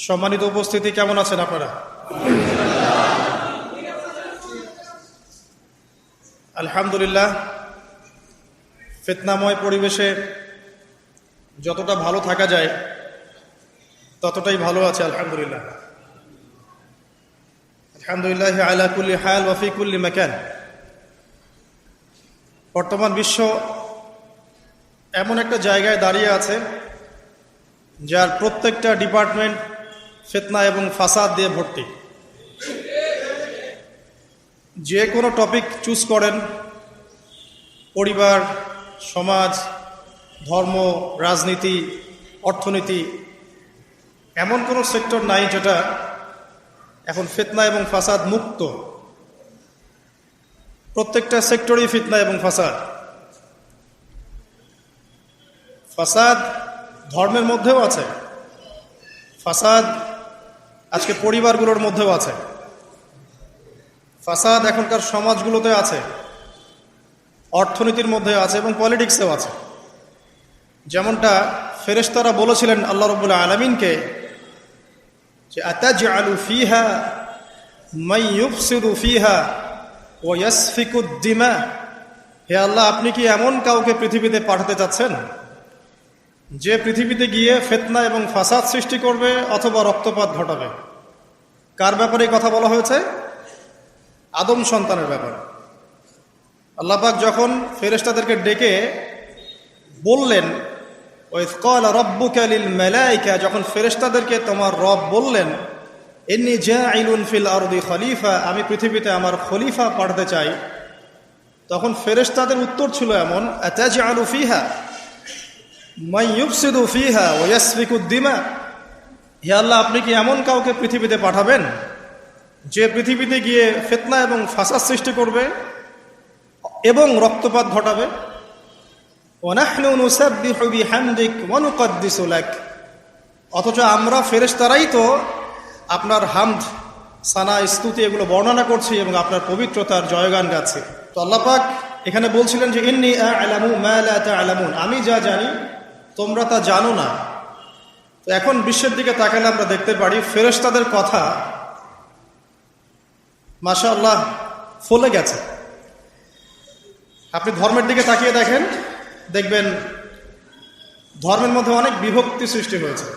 সম্মানিত উপস্থিতি, কেমন আছেন আপনারা? আলহামদুলিল্লাহ। ফিতনাময় পরিবেশে যতটা ভালো থাকা যায় ততটাই ভালো আছে। আলহামদুলিল্লাহ, আলহামদুলিল্লাহ আলা কুল্লি হাল ওয়া ফি কুল্লি মাকান। বর্তমান বিশ্ব এমন একটা জায়গায় দাঁড়িয়ে আছে যার প্রত্যেকটা ডিপার্টমেন্ট ফিতনা এবং ফাসাদ দিয়ে ভর্তি। যে কোনো টপিক চুজ করেন, পরিবার, সমাজ, ধর্ম, রাজনীতি, অর্থনীতি, এমন কোনো সেক্টর নাই যেটা এখন ফিতনা এবং ফাসাদ মুক্ত। প্রত্যেকটা সেক্টরই ফিতনা এবং ফাসাদ। ফাসাদ ধর্মের মধ্যেও আছে, ফাসাদ আজকে পরিবারগুলোর মধ্যেও আছে, ফাসাদ এখনকার সমাজগুলোতে আছে, অর্থনীতির মধ্যে আছে এবং পলিটিক্সেও আছে। যেমনটা ফেরেশতারা বলেছিলেন আল্লাহ রাব্বুল আলামিনকে যে আতাজআলু ফিহা মান ইউফসিদু ফিহা ওয়া ইয়াসফিকুদ দিমা, হে আল্লাহ, আপনি কি এমন কাউকে পৃথিবীতে পাঠাতে চাচ্ছেন যে পৃথিবীতে গিয়ে ফিতনা এবং ফাসাদ সৃষ্টি করবে অথবা রক্তপাত ঘটাবে? কার ব্যাপারে কথা বলা হয়েছে? আদম সন্তানের ব্যাপারে। আল্লাহ পাক যখন ফেরেশতাদেরকে ডেকে বললেন, ওয়াইয ক্বালা রাব্বুকা লিল মালায়েকা, যখন ফেরেশতাদেরকে তোমার রব বললেন ইন্নী জাঈলুন ফিল আরদি খলিফা, আমি পৃথিবীতে আমার খলিফা পাঠাতে চাই, তখন ফেরেশতাদের উত্তর ছিল এমন, আতাজআলু ফিহা মান ইউফসিদু ফিহা ওয়া ইয়াসফিকুদ দিমা, হে আল্লাহ, আপনি কি এমন কাউকে পৃথিবীতে পাঠাবেন যে পৃথিবীতে গিয়ে ফিতনা এবং ফাসাদ সৃষ্টি করবে এবং রক্তপাত ঘটাবে? ওয়া নাহনু নুসাব্বিহু বিহামদিক ওয়া নুকদ্দিসু লাক, অথচ আমরা ফেরেশতারাই তো আপনার হামদ, সানা, স্তুতি এগুলো বর্ণনা করছি এবং আপনার পবিত্রতার জয়গান গাচ্ছি। তো আল্লাহ পাক এখানে বলছিলেন যে ইন্নী আ'লামু মা লা তা'লামুন, আমি যা জানি তোমরা তা জানো না। তো এখন বিশ্বের দিকে তাকালে আমরা দেখতে পারি ফেরেশতাদের কথা মাশাআল্লাহ ফলে গেছে। আপনি ধর্মের দিকে তাকিয়ে দেখেন, দেখবেন ধর্মের মধ্যে অনেক বিভক্তি সৃষ্টি হয়েছে।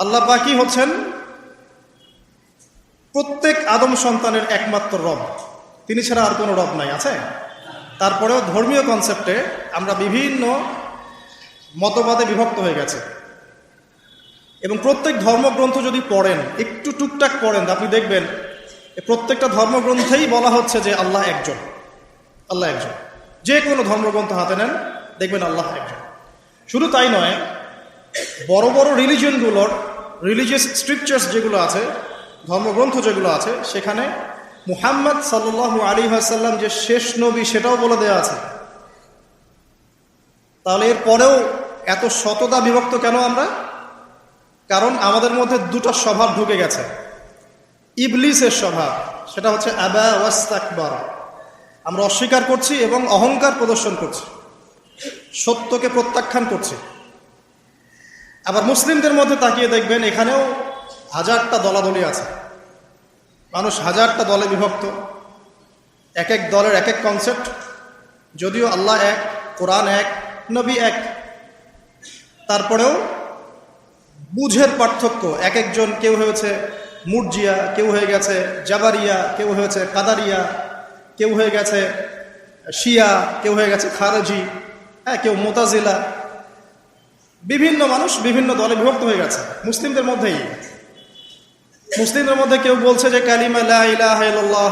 আল্লাহ পাকই হচ্ছেন প্রত্যেক আদম সন্তানের একমাত্র রব, তিনি ছাড়া আর কোনো রব নাই। আছে? তারপরেও ধর্মীয় কনসেপ্টে আমরা বিভিন্ন মতবাদে বিভক্ত হয়ে গেছে এবং প্রত্যেক ধর্মগ্রন্থ যদি পড়েন, একটু টুকটাক পড়েন, আপনি দেখবেন প্রত্যেকটা ধর্মগ্রন্থেই বলা হচ্ছে যে আল্লাহ একজন, আল্লাহ একজন। যে কোনো ধর্মগ্রন্থ হাতে নেন, দেখবেন আল্লাহ একজন। শুধু তাই নয়, বড় বড় রিলিজিয়নগুলোর রিলিজিয়াস স্ক্রিপচার্স যেগুলো আছে, ধর্মগ্রন্থ যেগুলো আছে, সেখানে মুহাম্মদ সাল্লাল্লাহু আলাইহি ওয়াসাল্লাম যে শেষ নবী সেটাও বলে দেওয়া আছে। তাহলে এর পরেও এত শততা বিভক্ত কেন আমরা? কারণ আমাদের মধ্যে দুটো স্বভাব ঢুকে গেছে। ইবলিসের স্বভাব, সেটা হচ্ছে আবা ওয়াস্তাকবার, আমরা অস্বীকার করছি এবং অহংকার প্রদর্শন করছি, সত্যকে প্রত্যাখ্যান করছি। আবার মুসলিমদের মধ্যে তাকিয়ে দেখবেন এখানেও হাজারটা দলাদলি আছে, মানুষ হাজারটা দলে বিভক্ত, এক এক দলের এক এক কনসেপ্ট। যদিও আল্লাহ এক, কোরআন এক, নবী এক, তারপরেও বুঝের পার্থক্য। এক একজন, কেউ হয়েছে মুরজিয়া, কেউ হয়ে গেছে জাবারিয়া, কেউ হয়েছে কাদারিয়া, কেউ হয়ে গেছে শিয়া, কেউ হয়ে গেছে খারেজি, কেউ মুতাজিলা। বিভিন্ন মানুষ বিভিন্ন দলে বিভক্ত হয়ে গেছে মুসলিমদের মধ্যেই। মুসলিমদের মধ্যে কেউ বলছে যে কালিমা লা ইলাহা ইল্লাল্লাহ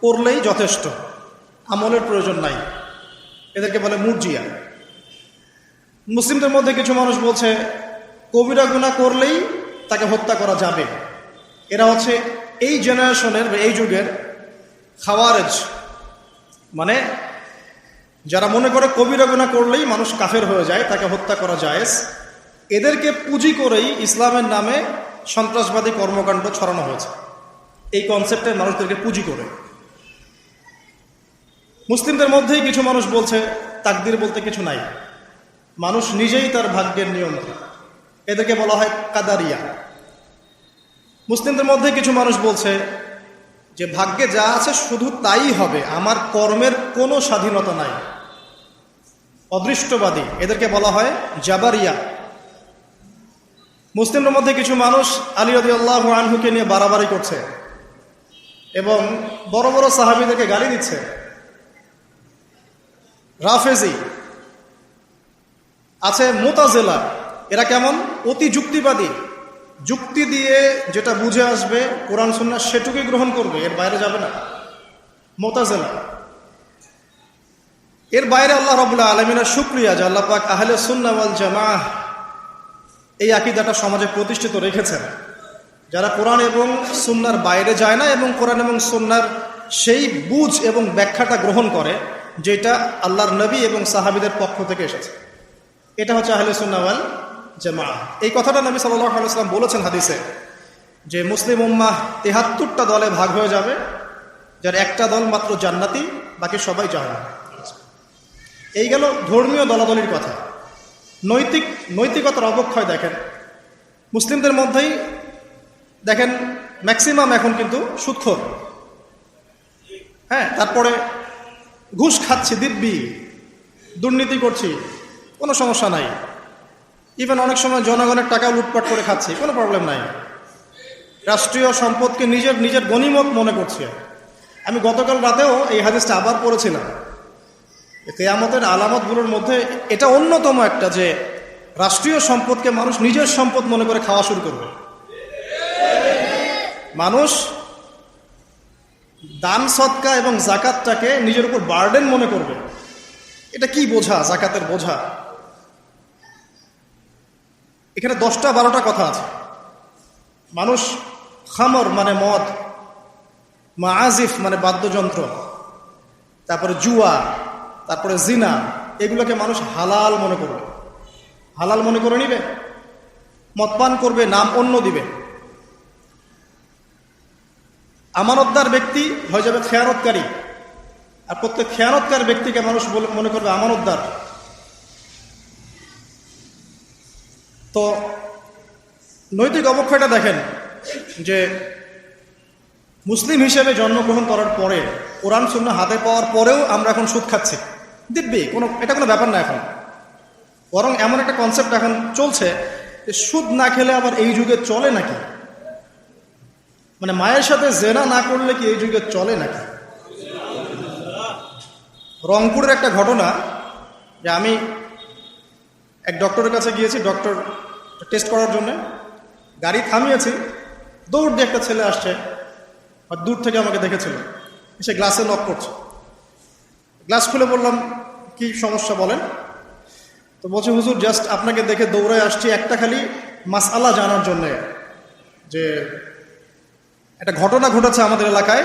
পড়লেই যথেষ্ট, আমলের প্রয়োজন নাই, এদেরকে বলে মুরজিয়া। মুসলিমদের মধ্যে কিছু মানুষ বলছে কবিরা গুনাহ করলেই তাকে হত্যা করা যাবে, এরা হচ্ছে এই জেনারেশনের বা এই যুগের খাওয়ারেজ, মানে যারা মনে করে কবিরা গুনাহ করলেই মানুষ কাফের হয়ে যায়, তাকে হত্যা করা জায়েজ। এদেরকে পুঁজি করেই ইসলামের নামে সন্ত্রাসবাদী কর্মকাণ্ড ছড়ানো হয়েছে, এই কনসেপ্টের মানুষদেরকে পুঁজি করে। মুসলিমদের মধ্যেই কিছু মানুষ বলছে তাকদির বলতে কিছু নাই, মানুষ নিজেই তার ভাগ্যের নিয়ন্ত্রণ, এদেরকে বলা হয় কাদারিয়া। মুসলিমদের মধ্যে কিছু মানুষ বলছে যে ভাগ্যে যা আছে শুধু তাই হবে, আমার কর্মের কোনো স্বাধীনতা নাই। অদৃষ্টবাদী, এদেরকে বলা হয় জাবারিয়া। মুসলিমদের মধ্যে কিছু মানুষ আলী রাদিয়াল্লাহু আনহুকে নিয়ে বাড়াবাড়ি করছে এবং বড় বড় সাহাবীদেরকে গালি দিচ্ছে। রাফেজি আছে, মুতাজিলা, এরা কেমন? অতি যুক্তিবাদী, যুক্তি দিয়ে যেটা বুঝে আসবে কোরআন সুন্নাহ সেটুকুই গ্রহণ করবে, এর বাইরে যাবে না। মুতাজিলা, এর বাইরে আল্লাহ রাব্বুল আলামিনের শুকরিয়া যে আল্লাহ পাক আহলে সুন্নাহ ওয়াল জামাআহ এই আকীদাটা সমাজে প্রতিষ্ঠিত রেখেছেন, যারা কোরআন এবং সুন্নাহর বাইরে যায় না এবং কোরআন এবং সুন্নাহর সেই বুঝ এবং ব্যাখ্যাটা গ্রহণ করে যেটা আল্লাহর নবী এবং সাহাবীদের পক্ষ থেকে এসেছে। এটা হচ্ছে আহলে সুন্নাহ ওয়াল জামাআহ। এই কথাটা নবী সাল্লাল্লাহু আলাইহি ওয়াসাল্লাম বলেছেন হাদিসে যে মুসলিম উম্মাহ ৭৩টা দলে ভাগ হয়ে যাবে, যার একটা দল মাত্র জান্নাতি, বাকি সবাই জাহান্নামী। এই গেল ধর্মীয় দলাদলির কথা। নৈতিকতার অবক্ষয় দেখেন মুসলিমদের মধ্যেই, দেখেন ম্যাক্সিমাম এখন কিন্তু সুদখোর। হ্যাঁ, তারপরে ঘুষ খাচ্ছি দিব্যি, দুর্নীতি করছি, কোনো সমস্যা নাই। ইভেন অনেক সময় জনগণের টাকা লুটপাট করে খাচ্ছি, কোনো প্রবলেম নাই। রাষ্ট্রীয় সম্পদকে নিজের গনিমত মনে করছি। আমি গতকাল রাতেও এই হাদিসটা আবার পড়েছিলাম। কিয়ামতের আলামতগুলোর মধ্যে এটা অন্যতম একটা, যে রাষ্ট্রীয় সম্পদকে মানুষ নিজের সম্পদ মনে করে খাওয়া শুরু করবে। মানুষ দান সদকা এবং জাকাতটাকে নিজের উপর বার্ডেন মনে করবে। এটা কি বোঝা? জাকাতের বোঝা। এখানে 10টা-12টা কথা আছে। মানুষ খামর মানে মদ, মাআজিফ মানে বাদ্যযন্ত্র, তারপরে জুয়া, তারপরে জিনা, এগুলোকে মানুষ হালাল মনে করবে। হালাল মনে করে নিবে, মদপান করবে, নাম অন্য দিবে। আমানতদার ব্যক্তি হয়ে যাবে খেয়ানতকারী, আর প্রত্যেক খেয়ানতকার ব্যক্তিকে মানুষ মনে করবে আমানতদার। তো নৈতিক অবক্ষয়টা দেখেন যে মুসলিম হিসেবে জন্মগ্রহণ করার পরে, কোরআন সুন্নাহ হাতে পাওয়ার পরেও আমরা এখন সুদ খাচ্ছি দিব্যি। এটা কোনো ব্যাপার না এখন, বরং এমন একটা কনসেপ্ট এখন চলছে যে সুদ না খেলে আবার এই যুগে চলে নাকি? মানে মায়ের সাথে জেনা না করলে কি এই যুগে চলে নাকি? রংপুরের একটা ঘটনা, যে আমি এক ডক্টরের কাছে গিয়েছি, ডক্টর টেস্ট করার জন্য গাড়ি থামিয়েছি, দৌড় দিয়ে একটা ছেলে আসছে, আর দূর থেকে আমাকে দেখেছিল, সে গ্লাসে নক করছে। গ্লাস খুলে বললাম, কি সমস্যা বলেন? তো বলছে, হুজুর জাস্ট আপনাকে দেখে দৌড়ে আসছি একটা খালি মাসআলা জানার জন্যে, যে একটা ঘটনা ঘটেছে আমাদের এলাকায়,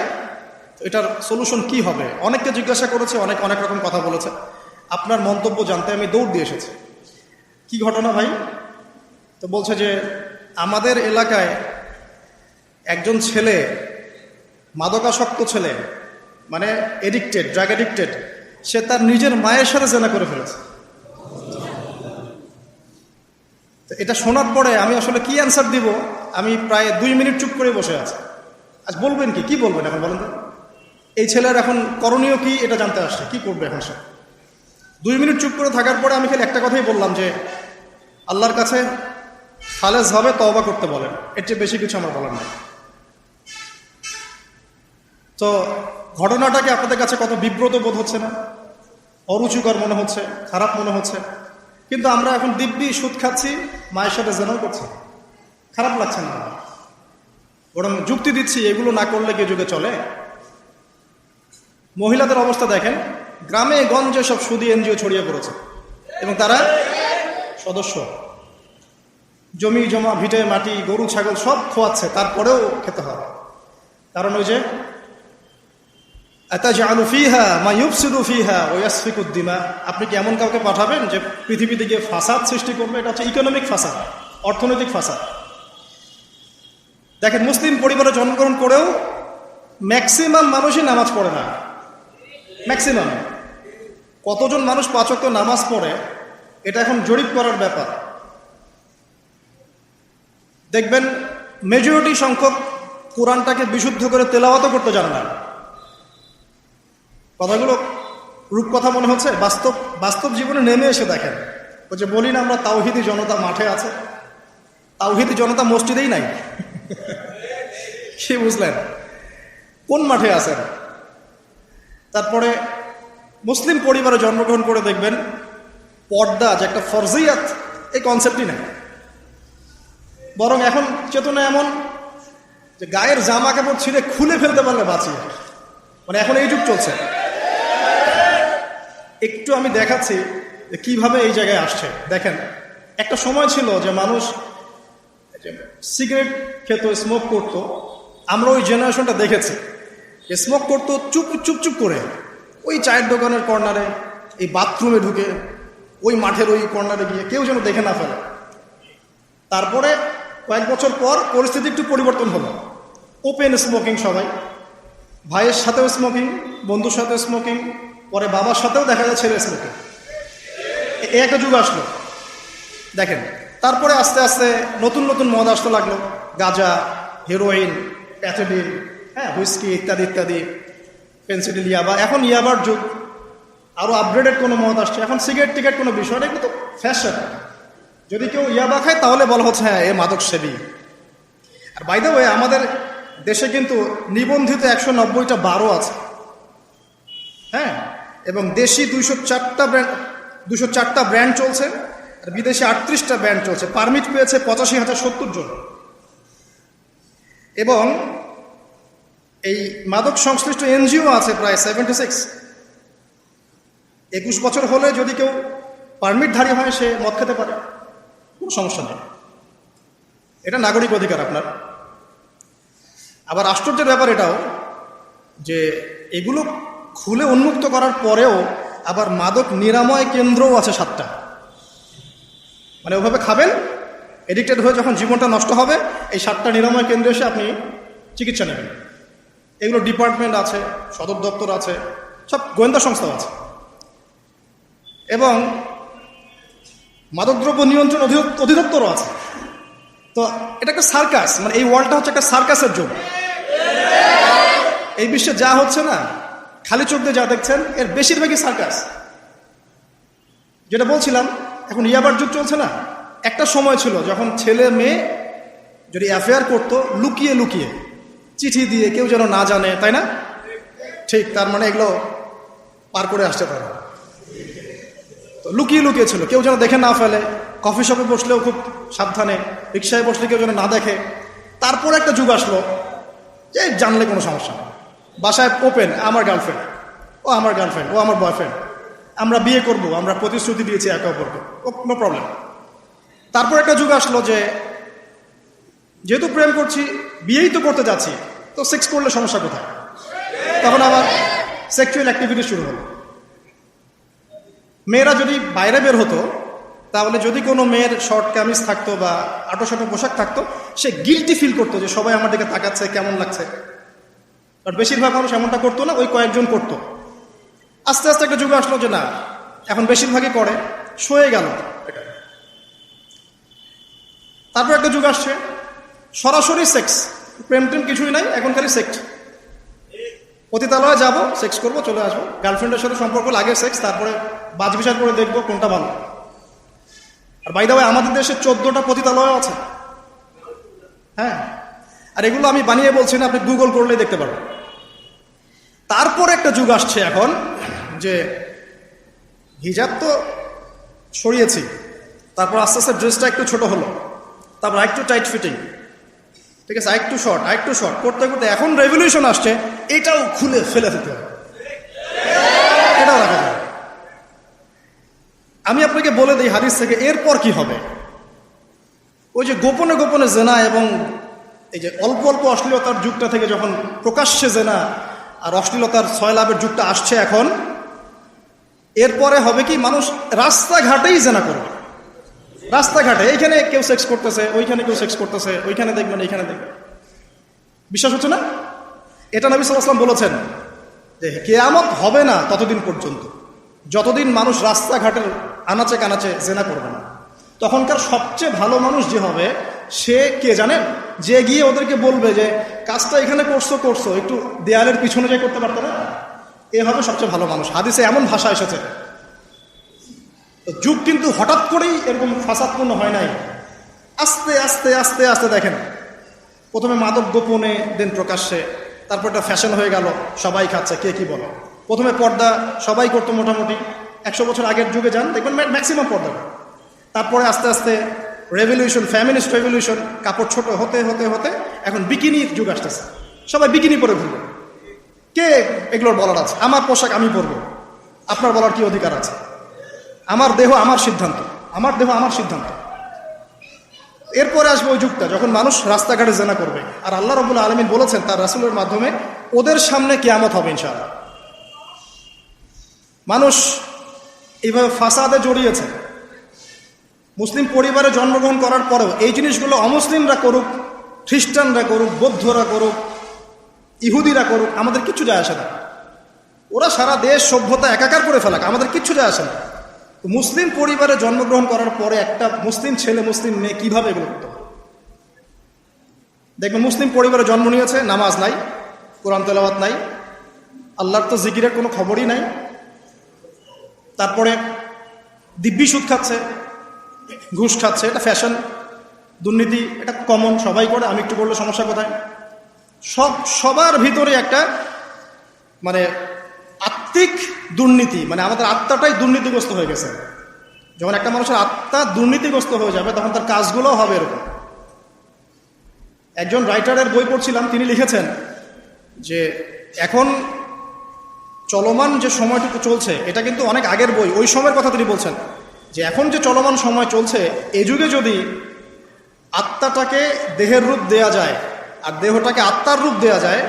এটার সলিউশন কি হবে। অনেককে জিজ্ঞাসা করেছে, অনেক রকম কথা বলেছে, আপনার মন্তব্য জানতে আমি দৌড় দিয়ে এসেছি। কি ঘটনা ভাই? তো বলছে যে আমাদের এলাকায় একজন ছেলে, মাদকাসক্ত ছেলে, মানে এডিক্টেড, ড্রাগ এডিক্টেড, সে তার নিজের মায়ের সাথে জেনা করে ফেলেছে। তো এটা শোনার পরে আমি আসলে কি অ্যান্সার দিব, আমি প্রায় 2 মিনিট চুপ করে বসে আছি। আজ বলবেন কি বলবেন এখন বলেন তো? এই ছেলের এখন করণীয় কি এটা জানতে আসছে, কি করবে এখন সে? 2 মিনিট চুপ করে থাকার পরে আমি খালি একটা কথাই বললাম, যে আল্লাহর কাছে খালেসভাবে তওবা করতে বলেন, এর চেয়ে বেশি কিছু আমার বলার নেই। তো ঘটনাটাকে আপনাদের কাছে কত বিব্রত বোধ হচ্ছে না? অরুচিকর মনে হচ্ছে, খারাপ মনে হচ্ছে, কিন্তু আমরা এখন দিব্যি সুদ খাচ্ছি, মায়ের সাথে জেনাও করছি। খারাপ লাগছে না, বরং যুক্তি দিচ্ছি এগুলো না করলে কি যুগে চলে? মহিলাদের অবস্থা দেখেন, গ্রামে গঞ্জে সব সুদী এনজিও ছড়িয়ে পড়েছে এবং তারা সদস্য, জমি জমা, ভিটে মাটি, গরু ছাগল সব খোয়াচ্ছে, তারপরেও খেতে হয়। কারণ ওই যে আতাজআলু ফীহা মা ইউফসিদু ফীহা ওয়া ইয়াসফিকুদ দিমা, আপনি কি এমন কাউকে পাঠাবেন যে পৃথিবীতে গিয়ে ফাসাদ সৃষ্টি করবে? এটা হচ্ছে ইকোনমিক ফাসাদ, অর্থনৈতিক ফাসাদ। দেখেন, মুসলিম পরিবারে জন্মগ্রহণ করেও ম্যাক্সিমাম মানুষই নামাজ পড়ে না। ম্যাক্সিমাম কতজন মানুষ 5 ওয়াক্ত নামাজ পড়ে, এটা এখন জরিপ করার ব্যাপার। দেখবেন মেজরিটি সংখ্যক কোরআনটাকে বিশুদ্ধ করে তেলাওয়াতও করতে জানে না। কথাগুলো রূপকথা মনে হচ্ছে, বাস্তব বাস্তব জীবনে নেমে এসে দেখেন। ওই যে বলি না আমরা, তাওহিদি জনতা মাঠে আছে, তাওহিদি জনতা মসজিদেই নাই। কি বুঝলেন? কোন মাঠে আছেন? তারপরে মুসলিম পরিবারে জন্মগ্রহণ করে দেখবেন পর্দা যে একটা ফরজিয়াত, এই কনসেপ্টই নেই। বরং এখন চেতনা এমন যে গায়ের জামা কাপড় ছিঁড়ে খুলে ফেলতে পারলে বাঁচি, মানে এখন এই যুগ চলছে। একটু আমি দেখাচ্ছি যে কিভাবে এই জায়গায় আসছে। দেখেন, একটা সময় ছিল যে মানুষ সিগারেট খেত, স্মোক করত। আমরা ওই জেনারেশনটা দেখেছি, স্মোক করতো চুপ চুপ চুপ করে, ওই চায়ের দোকানের কর্নারে, এই বাথরুমে ঢুকে, ওই মাঠের ওই কর্নারে গিয়ে, কেউ যেন দেখে না ফেলে। তারপরে কয়েক বছর পর পরিস্থিতি একটু পরিবর্তন হলো, ওপেন স্মোকিং, সবাই, ভাইয়ের সাথেও স্মোকিং, বন্ধুর সাথেও স্মোকিং, পরে বাবার সাথেও দেখা যায় ছেলে স্মোকিং। এই একটা যুগ আসলো দেখেন। তারপরে আস্তে আস্তে নতুন নতুন মদ আসতে লাগলো, গাঁজা, হেরোইন, প্যাথেডিল, হুইস্কি ইত্যাদি ইত্যাদি, পেন্সিডিল, ইয়াবা। এখন ইয়াবার যুগ, আরও আপগ্রেডেড কোনো মদ আসছে। এখন সিগারেট টিকেট কোনো বিষয় না, এগুলো তো ফ্যাশন। যদি কেউ ইয়াবা খায় তাহলে বলা হচ্ছে হ্যাঁ এ মাদক সেবী। আর বাই দ্য ওয়ে, আমাদের দেশে কিন্তু নিবন্ধিত 190টা বারও আছে, হ্যাঁ, এবং দেশি 204টা ব্র্যান্ড চলছে, আর বিদেশি 38টা ব্র্যান্ড চলছে। পারমিট পেয়েছে 85,070 জন। এবং এই মাদক সংশ্লিষ্ট এনজিও আছে প্রায় 76। 21 বছর হলে যদি কেউ পারমিটধারী হয় সে মদ খেতে পারে, কোনো সমস্যা নেই, এটা নাগরিক অধিকার আপনার। আবার আশ্চর্যের ব্যাপার এটাও যে এগুলো খুলে উন্মুক্ত করার পরেও আবার মাদক নিরাময় কেন্দ্রও আছে 7টা। মানে ওভাবে খাবেন, এডিক্টেড হয়ে যখন জীবনটা নষ্ট হবে, এই 7টা নিরাময় কেন্দ্রে এসে আপনি চিকিৎসা নেবেন। এগুলো ডিপার্টমেন্ট আছে, সদর দপ্তর আছে, সব গোয়েন্দা সংস্থাও আছে। এবং মাদকদ্রব্য নিয়ন্ত্রণ অধিদপ্তরও আছে। তো এটা একটা সার্কাস, মানে এই ওয়ার্ল্ডটা হচ্ছে একটা সার্কাসের যুগ। এই বিশ্বে যা হচ্ছে না, খালি চোখ দিয়ে যা দেখছেন, এর বেশিরভাগই সার্কাস। যেটা বলছিলাম, এখন ইয়াবার যুগ চলছে না। একটা সময় ছিল যখন ছেলে মেয়ে যদি অ্যাফেয়ার করতো লুকিয়ে লুকিয়ে, চিঠি দিয়ে, কেউ যেন না জানে, তাই না? ঠিক, তার মানে এগুলো পার করে আসছে তারা। তো লুকিয়ে লুকিয়ে ছিল, কেউ যেন দেখে না ফেলে। কফি শপে বসলেও খুব সাবধানে, রিক্সায় বসলে কেউ যেন না দেখে। তারপর একটা যুগ আসলো যে জানলে কোনো সমস্যা নেই, বাসায় ওপেন, আমার গার্লফ্রেন্ড, ও আমার গার্লফ্রেন্ড, ও আমার বয়ফ্রেন্ড, আমরা বিয়ে করব, আমরা প্রতিশ্রুতি দিয়েছি একে অপরকে, নো প্রবলেম। তারপর একটা যুগ আসলো যে যেহেতু প্রেম করছি, বিয়েই তো করতে যাচ্ছি, তো সেক্স করলে সমস্যা কোথায়? তখন আবার সেক্সুয়াল অ্যাক্টিভিটি শুরু হলো। মেয়েরা যদি বাইরে বের হতো, তাহলে যদি কোনো মেয়ের শর্ট কামিজ থাকতো বা আটো পোশাক থাকতো, সে গিল্টি ফিল করতো যে সবাই আমার দিকে তাকাচ্ছে, কেমন লাগছে। আর বেশিরভাগ মানুষ এমনটা করতো না, ওই কয়েকজন করতো। আস্তে আস্তে একটা যুগ আসলো যে না, এখন বেশিরভাগই করে, সয়ে গেল এটা। তারপর একটা যুগ আসছে সরাসরি সেক্স, প্রেম টেম কিছুই নাই, এখন খালি সেক্স। পতিতালয়ে যাব, সেক্স করব, চলে আসবো। গার্লফ্রেন্ডের সাথে সম্পর্ক লাগে সেক্স, তারপরে বাজ বিচার করে দেখবো কোনটা ভালো। আর বাই দ্য ওয়ে, আমাদের দেশে 14টা পতিতালয় আছে, হ্যাঁ। আর এগুলো আমি বানিয়ে বলছি না, আপনি গুগল করলেই দেখতে পারবেন। তারপর একটা যুগ আসছে এখন যে হিজাব তো সরিয়েছি, তারপর আস্তে আস্তে ড্রেসটা একটু ছোট হলো, তারপর একটু টাইট ফিটিং, ঠিক আছে, আরেকটু শর্ট করতে করতে এখন রেভলিউশন আসছে, এটাও খুলে ফেলে দিতে হবে, এটাও রাখা যাবে। আমি আপনাকে বলে দিই হাদিস থেকে, এরপর কি হবে। ওই যে গোপনে গোপনে জেনা এবং এই যে অল্প অল্প অশ্লীলতার যুগটা থেকে যখন প্রকাশ্যে জেনা আর অশ্লীলতার ছয়লাভের যুগটা আসছে এখন, এরপরে হবে কি, মানুষ রাস্তাঘাটেই জেনা করবে। রাস্তাঘাটে এইখানে কেউ সেক্স করতেছে, ওইখানে কেউ সেক্স করতেছে, ওইখানে দেখবেন, এইখানে দেখবেন। বিশ্বাস হচ্ছে না? এটা নবী সাল্লাল্লাহু আলাইহি ওয়াসাল্লাম বলেছেন যে কিয়ামত হবে না ততদিন পর্যন্ত, যতদিন মানুষ রাস্তাঘাটের আনাচে কানাচে জেনা করবে না। তখনকার সবচেয়ে ভালো মানুষ যে হবে, সে কে জানেন? যে গিয়ে ওদেরকে বলবে যে কাজটা এখানে করছো একটু দেয়ালের পিছনে যাই করতে পারতো না, এ হবে সবচেয়ে ভালো মানুষ। হাদিসে এমন ভাষা এসেছে। যুগ কিন্তু হঠাৎ করেই এরকম ফাসাদপূর্ণ হয় নাই, আস্তে আস্তে আস্তে আস্তে দেখেন, প্রথমে মাদক গোপনে, দেন প্রকাশ্যে, তারপর একটা ফ্যাশন হয়ে গেল, সবাই খাচ্ছে, কে কি বলে। প্রথমে পর্দা সবাই করতো মোটামুটি, 100 বছর আগের যুগে যান দেখবেন ম্যাক্সিমাম পর্দা। তারপরে আস্তে আস্তে রেভলিউশন, ফ্যামিনিস্ট রেভলিউশন, কাপড় ছোট হতে হতে হতে এখন বিকিনির যুগ আসতেছে, সবাই বিকিনি পরে ঘুরবে। কে এগুলোর বলার আছে? আমার পোশাক আমি পরবো, আপনার বলার কি অধিকার আছে? আমার দেহ আমার সিদ্ধান্ত, আমার দেহ আমার সিদ্ধান্ত। এরপরে আসবে ওই যুগটা যখন মানুষ রাস্তাঘাটে জেনা করবে, আর আল্লাহ রাব্বুল আলামিন বলেছেন তার রাসূলের মাধ্যমে ওদের সামনে কিয়ামত হবে ইনশাআল্লাহ। মানুষ এইভাবে ফাসাদে জড়িয়েছে। মুসলিম পরিবারে জন্মগ্রহণ করার পরেও এই জিনিসগুলো অমুসলিমরা করুক, খ্রিস্টানরা করুক, বৌদ্ধরা করুক, ইহুদিরা করুক, আমাদের কিচ্ছু যায় আসে না। ওরা সারা দেশ সভ্যতা একাকার করে ফেলাক, আমাদের কিচ্ছু যায় আসে না। মুসলিম পরিবারে জন্মগ্রহণ করার পরে একটা মুসলিম ছেলে, মুসলিম মেয়ে কিভাবে এগুলো করতে হবে? দেখবেন মুসলিম পরিবারে জন্ম নিয়েছে, নামাজ নাই, কোরআন তেলাওয়াত নাই, আল্লাহর তো জিকিরের কোনো খবরই নাই। তারপরে দিব্যি সুদ খাচ্ছে, ঘুষ খাচ্ছে, এটা ফ্যাশন। দুর্নীতি এটা কমন, সবাই করে, আমি একটু করলে সমস্যা কোথায়? সবার ভিতরে একটা মানে আত্মিক দুর্নীতি, মানে আমাদের আত্মাটাই দুর্নীতিগ্রস্ত হয়ে গেছে। যখন একটা মানুষের আত্মা দুর্নীতিগ্রস্ত হয়ে যাবে তখন তার কাজগুলোও হবে এরকম। একজন রাইটারের বই পড়ছিলাম, তিনি লিখেছেন যে এখন চলমান যে সময়টুকু চলছে এটা কিন্তু অনেক আগের বই, ওই সময়ের কথা তিনি বলছেন যে এখন যে চলমান সময় চলছে এ যুগে যদি আত্মাটাকে দেহের রূপ দেয়া যায় আর দেহটাকে আত্মার রূপ দেয়া যায়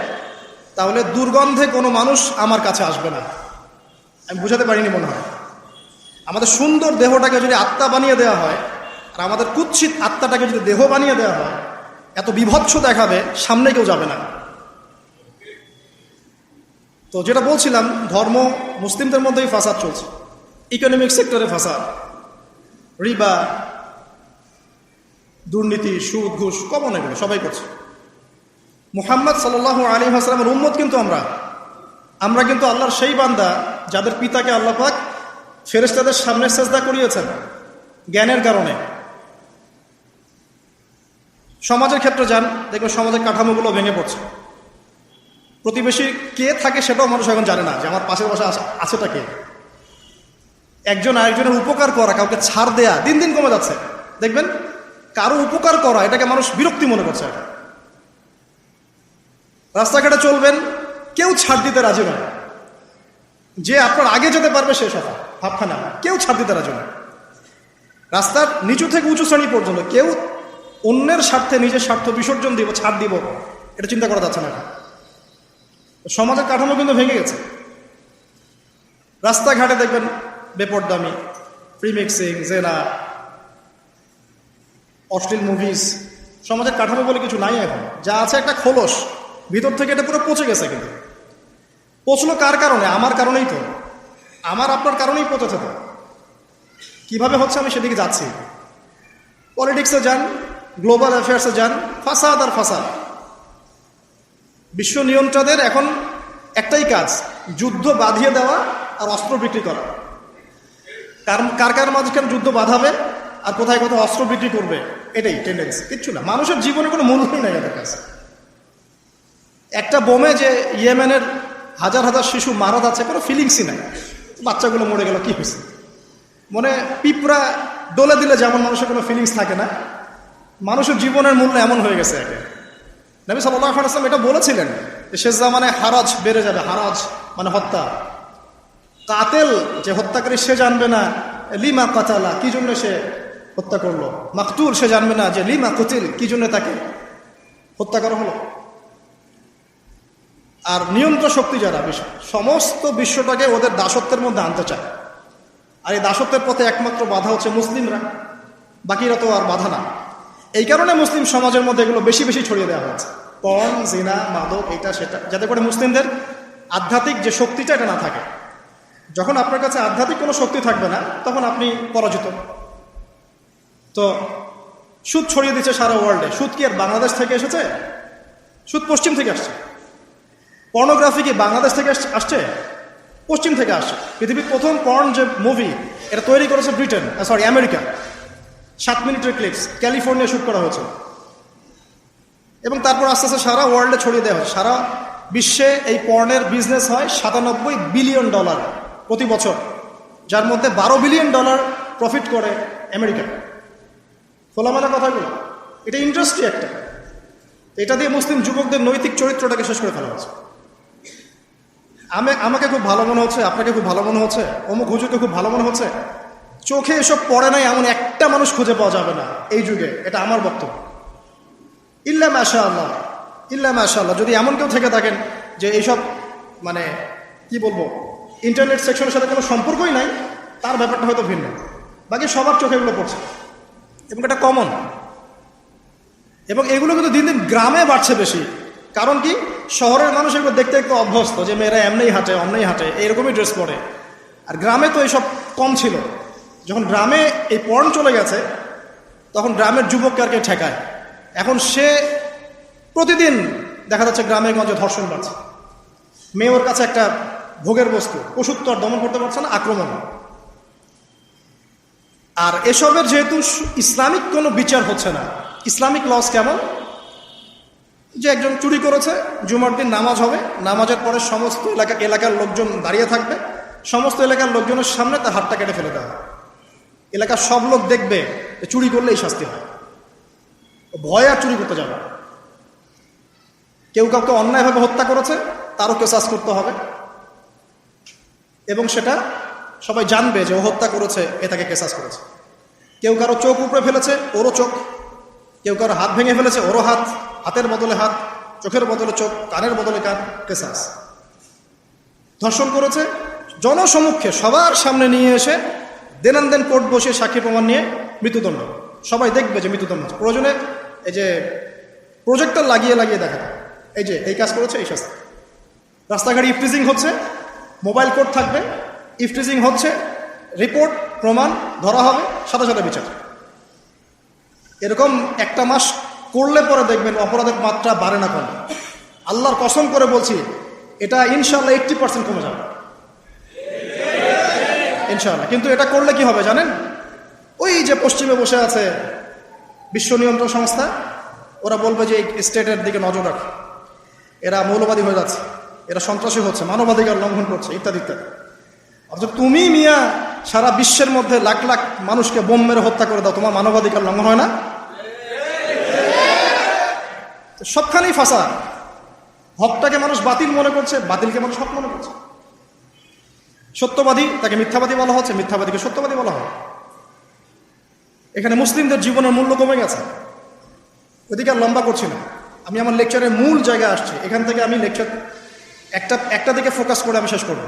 তাহলে দুর্গন্ধে কোনো মানুষ আমার কাছে আসবে না। আমি বুঝাতে পারিনি মনে হয়। আমাদের সুন্দর দেহটাকে যদি আত্মা বানিয়ে দেওয়া হয় আর আমাদের কুৎসিত আত্মাটাকে যদি দেহ বানিয়ে দেওয়া হয়, এত বিভৎস দেখাবে, সামনে কেউ যাবে না। তো যেটা বলছিলাম, ধর্ম মুসলিমদের মধ্যেই ফাসাদ চলছে, ইকোনমিক সেক্টরে ফাসাদ, রিবা, দুর্নীতি, সুদ, ঘুষ, কমন, এগুলো সবাই করছে। মুহাম্মদ সাল্লাল্লাহু আলাইহি ওয়াসাল্লামের উম্মত কিন্তু আমরা কিন্তু আল্লাহর সেই বান্দা যাদের পিতাকে আল্লাহ পাক ফেরেশতাদের সামনে সেজদা করিয়েছেন জ্ঞানের কারণে। সমাজের ক্ষেত্রে যান, দেখবেন সমাজের কাঠামোগুলো ভেঙে পড়ছে। প্রতিবেশী কে থাকে সেটাও মানুষ এখন জানে না, যে আমার পাশের বাসা আছেটা কে। একজন আরেকজনের উপকার করা, কাউকে ছাড় দেয়া দিন দিন কমে যাচ্ছে। দেখবেন কারো উপকার করা এটাকে মানুষ বিরক্তি মনে করছে। রাস্তাঘাটে চলবেন, কেউ ছাড় দিতে রাজি নয়। যে আপনার আগে যেতে পারবে সে সফল, ভাবখানা, কেউ ছাড় দিতে রাজি নয়। রাস্তার নিচু থেকে উঁচু শ্রেণী পর্যন্ত কেউ অন্যের স্বার্থে নিজের স্বার্থ বিসর্জন দিব, ছাড় দিব, এটা চিন্তা করা যাচ্ছে না। সমাজের কাঠামো কিন্তু ভেঙে গেছে। রাস্তাঘাটে দেখবেন বেপরদামি, প্রিমিক্সিং, জেনা, অশ্লীল মুভিজ। সমাজের কাঠামো বলে কিছু নাই এখন, যা আছে একটা খোলস, ভিতর থেকে এটা পুরো পচে গেছে। কিন্তু পচলো কার কারণে? আমার কারণেই তো, আমার আপনার কারণেই পচেছে। তো কিভাবে হচ্ছে আমি সেদিকে যাচ্ছি। পলিটিক্সে যান, গ্লোবাল অ্যাফেয়ার্সে যান, ফাসাদ আর ফাসাদ। বিশ্ব নিয়ন্ত্রকদের এখন একটাই কাজ, যুদ্ধ বাঁধিয়ে দেওয়া আর অস্ত্র বিক্রি করা। কার কার মাঝখানে যুদ্ধ বাঁধাবে আর কোথায় কোথায় অস্ত্র বিক্রি করবে, এটাই টেন্ডেন্সি, কিচ্ছু না। মানুষের জীবনে কোনো মূল্যই নেই এদের কাছে। একটা বোমে যে ইয়েমেনের হাজার হাজার শিশু মারা যাচ্ছে, কোনো ফিলিংসই নাই। বাচ্চাগুলো মরে গেল, কি হয়েছে? মনে পিঁপড়া ডলে দিলে যেমন মানুষের কোনো ফিলিংস থাকে না, মানুষের জীবনের মূল্য এমন হয়ে গেছে। একে নবী সাল্লাল্লাহু আলাইহি ওয়াসাল্লাম এটা বলেছিলেন যে শেষ জামানে হারাজ বেড়ে যাবে। হারাজ মানে হত্যা। কাতেল যে হত্যাকারী সে জানবে না লিমা কাতালা, কি জন্য সে হত্যা করলো। মাকতুল সে জানবে না যে লিমা কুতিল, কি জন্য তাকে হত্যা করা হলো। আর নিয়ন্ত্রণ শক্তি যারা সমস্ত বিশ্বটাকে ওদের দাসত্বের মধ্যে আনতে চায়। আর এই দাসত্বের পথে একমাত্র বাধা হচ্ছে মুসলিমরা, বাকিরা তো আর বাধা না। এই কারণে মুসলিম সমাজের মধ্যে এগুলো বেশি বেশি ছড়িয়ে দেওয়া হয়েছে, পর্ন, জিনা, মাদক, এটা সেটা, যাতে করে মুসলিমদের আধ্যাত্মিক যে শক্তিটা এটা না থাকে। যখন আপনার কাছে আধ্যাত্মিক কোনো শক্তি থাকবে না তখন আপনি পরাজিত। তো সুদ ছড়িয়ে দিচ্ছে সারা ওয়ার্ল্ডে। সুদ কি আর বাংলাদেশ থেকে এসেছে? সুদ পশ্চিম থেকে আসছে। পর্নোগ্রাফি কি বাংলাদেশ থেকে আসছে? পশ্চিম থেকে আসছে। পৃথিবীর প্রথম পর্ন যে মুভি, এটা তৈরি করেছে ব্রিটেন, আমেরিকা। 7 মিনিটের ক্লিপস, ক্যালিফোর্নিয়া শুট করা হয়েছে, এবং তারপর আস্তে আস্তে সারা ওয়ার্ল্ডে ছড়িয়ে দেওয়া হয়। সারা বিশ্বে এই পর্নের বিজনেস হয় $97 বিলিয়ন প্রতি বছর, যার মধ্যে $12 বিলিয়ন প্রফিট করে আমেরিকা। খোলামেলা কথাগুলো, এটা ইন্ডাস্ট্রি একটা। এটা দিয়ে মুসলিম যুবকদের নৈতিক চরিত্রটাকে শেষ করে ফেলা হচ্ছে। আমাকে খুব ভালো মনে হচ্ছে, আপনাকে খুব ভালো মনে হচ্ছে, অমুক হুজুরকে খুব ভালো মনে হচ্ছে। চোখে এসব পড়ে নাই এমন একটা মানুষ খুঁজে পাওয়া যাবে না এই যুগে, এটা আমার বক্তব্য। ইল্লা মাশাআল্লাহ, ইল্লা মাশাআল্লাহ। যদি এমন কেউ থেকে থাকেন যে এইসব মানে কি বলবো, ইন্টারনেট সেকশনের সাথে কোনো সম্পর্কই নাই, তার ব্যাপারটা হয়তো ভিন্ন। বাকি সবার চোখে এগুলো পড়ছে এবং এটা কমন। এবং এগুলো কিন্তু দিন দিন গ্রামে বাড়ছে বেশি। কারণ কি, শহরের মানুষ এগুলো দেখতে একটু অভ্যস্ত যে মেয়েরা এমনিই হাঁটে, অমনেই হাঁটে, এরকমই ড্রেস পরে। আর গ্রামে তো এইসব কম ছিল। যখন গ্রামে এই পর্ন চলে গেছে, তখন গ্রামের যুবককে আর কে ঠেকায়। এখন সে প্রতিদিন দেখা যাচ্ছে গ্রামে গঞ্জে ধর্ষণ বাড়ছে। মেয়ে ওর কাছে একটা ভোগের বস্তু, ওষুধ তো আর দমন করতে পারছে না, আক্রমণ। আর এসবের যেহেতু ইসলামিক কোনো বিচার হচ্ছে না, ইসলামিক লস কেমন, যে একজন চুরি করেছে, জুমার দিন নামাজ হবে, নামাজের পরে সমস্ত এলাকার লোকজন দাঁড়িয়ে থাকবে, সমস্ত এলাকার লোকজনের সামনে তার হাতটা কেটে ফেলে দেওয়া হয়। এলাকার সব লোক দেখবে চুরি করলে এই শাস্তি হয়, ভয় আর চুরি করতে যাবে। কেউ কাউকে অন্যায়ভাবে হত্যা করেছে, তারও কেসাস করতে হবে, এবং সেটা সবাই জানবে যে ও হত্যা করেছে, এ তাকে কেসাস করেছে। কেউ কারো চোখ উপড়ে ফেলেছে, ওরও চোখ। কেউ কারো হাত ভেঙে ফেলেছে, ওরও হাত। হাতের বদলে হাত, চোখের বদলে চোখ, কানের বদলে কান, কেসাস। ধর্ষণ করেছে, জনসমক্ষে সবার সামনে নিয়ে এসে দেনান কোর্ট বসে সাক্ষী প্রমাণ নিয়ে মৃত্যুদণ্ড। সবাই দেখবে যে মৃত্যুদণ্ড। প্রয়োজনে এই যে প্রজেক্টর লাগিয়ে দেখা, এই যে এই কাজ করেছে, এই শাস্তি। রাস্তাঘাটে ইফটিজিং হচ্ছে, মোবাইল কোর্ট থাকবে, ইফটিজিং হচ্ছে, রিপোর্ট প্রমাণ ধরা হবে, সাথে সাথে বিচার। এরকম একটা মাস করলে পরে দেখবেন অপরাধের মাত্রা বাড়ে না কমে। আল্লাহর কসম করে বলছি, এটা ইনশাআল্লাহ 80% কমে যাবে ইনশাআল্লাহ। কিন্তু এটা করলে কি হবে জানেন? ওই যে পশ্চিমে বসে আছে বিশ্ব নিয়ন্ত্রণ সংস্থা, ওরা বলবে যে এই স্টেটের দিকে নজর রাখ, এরা মৌলবাদী হয়ে যাচ্ছে, এরা সন্ত্রাসী হচ্ছে, মানবাধিকার লঙ্ঘন করছে, ইত্যাদি ইত্যাদি। অর্থাৎ তুমি মিয়া সারা বিশ্বের মধ্যে লাখ লাখ মানুষকে বোম মেরে হত্যা করে দাও, তোমার মানবাধিকার লঙ্ঘন হয় না? সবখানেই ফাঁসা। হকটাকে মানুষ বাতিল মনে করছে, বাতিলকে মানুষ হক মনে করছে। সত্যবাদী তাকে মিথ্যাবাদী বলা হচ্ছে, মিথ্যাবাদীকে সত্যবাদী বলা হয়। এখানে মুসলিমদের জীবনের মূল্য কমে গেছে। ওদিকে আর লম্বা করছি না, আমি আমার লেকচারের মূল জায়গায় আসছি। এখান থেকে আমি লেকচার একটা দিকে ফোকাস করে আমি শেষ করব।